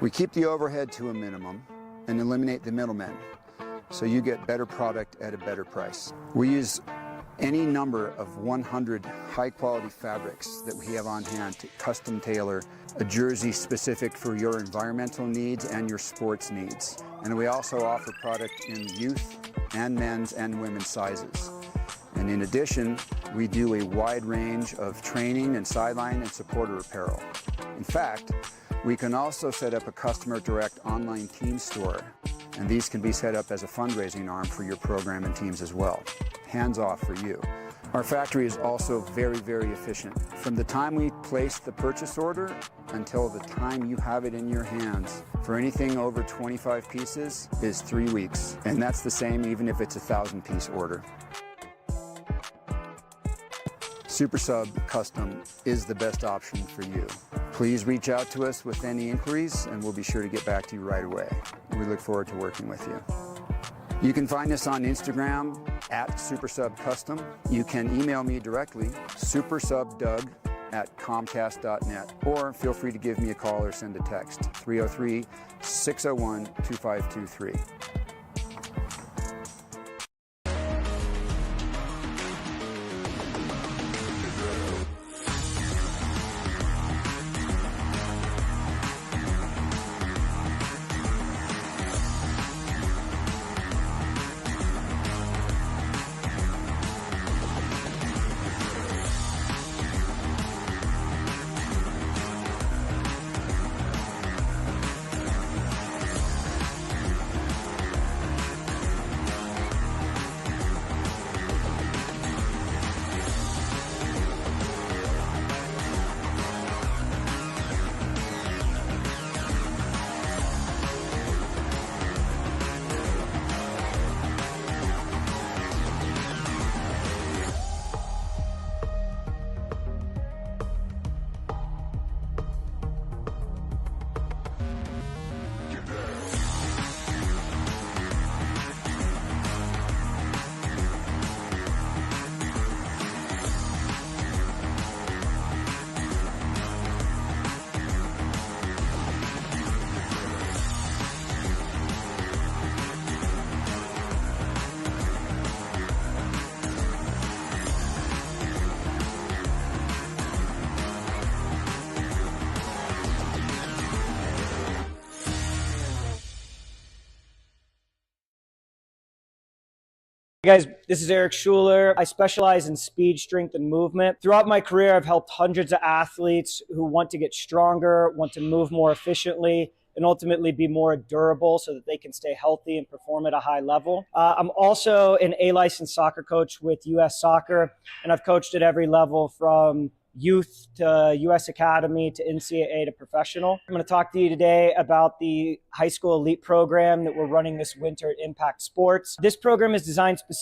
We keep the overhead to a minimum and eliminate the middlemen, so you get better product at a better price. We use any number of 100 high-quality fabrics that we have on hand to custom tailor a jersey specific for your environmental needs and your sports needs. And we also offer product in youth and men's and women's sizes. And in addition, we do a wide range of training and sideline and supporter apparel. In fact, we can also set up a customer direct online team store, and these can be set up as a fundraising arm for your program and teams as well. Hands off for you. Our factory is also very, very efficient. From the time we place the purchase order until the time you have it in your hands, for anything over 25 pieces is 3 weeks. And that's the same even if it's a 1,000-piece order. Super Sub Custom is the best option for you. Please reach out to us with any inquiries and we'll be sure to get back to you right away. We look forward to working with you. You can find us on Instagram at SuperSubCustom. You can email me directly, supersubdoug@comcast.net, or feel free to give me a call or send a text, 303-601-2523. Hey guys, this is Eric Schuler. I specialize in speed, strength, and movement. Throughout my career, I've helped hundreds of athletes who want to get stronger, want to move more efficiently, and ultimately be more durable so that they can stay healthy and perform at a high level. I'm also an A-licensed soccer coach with U.S. Soccer, and I've coached at every level from youth to U.S. Academy to NCAA to professional. I'm going to talk to you today about the high school elite program that we're running this winter at Impact Sports. This program is designed specifically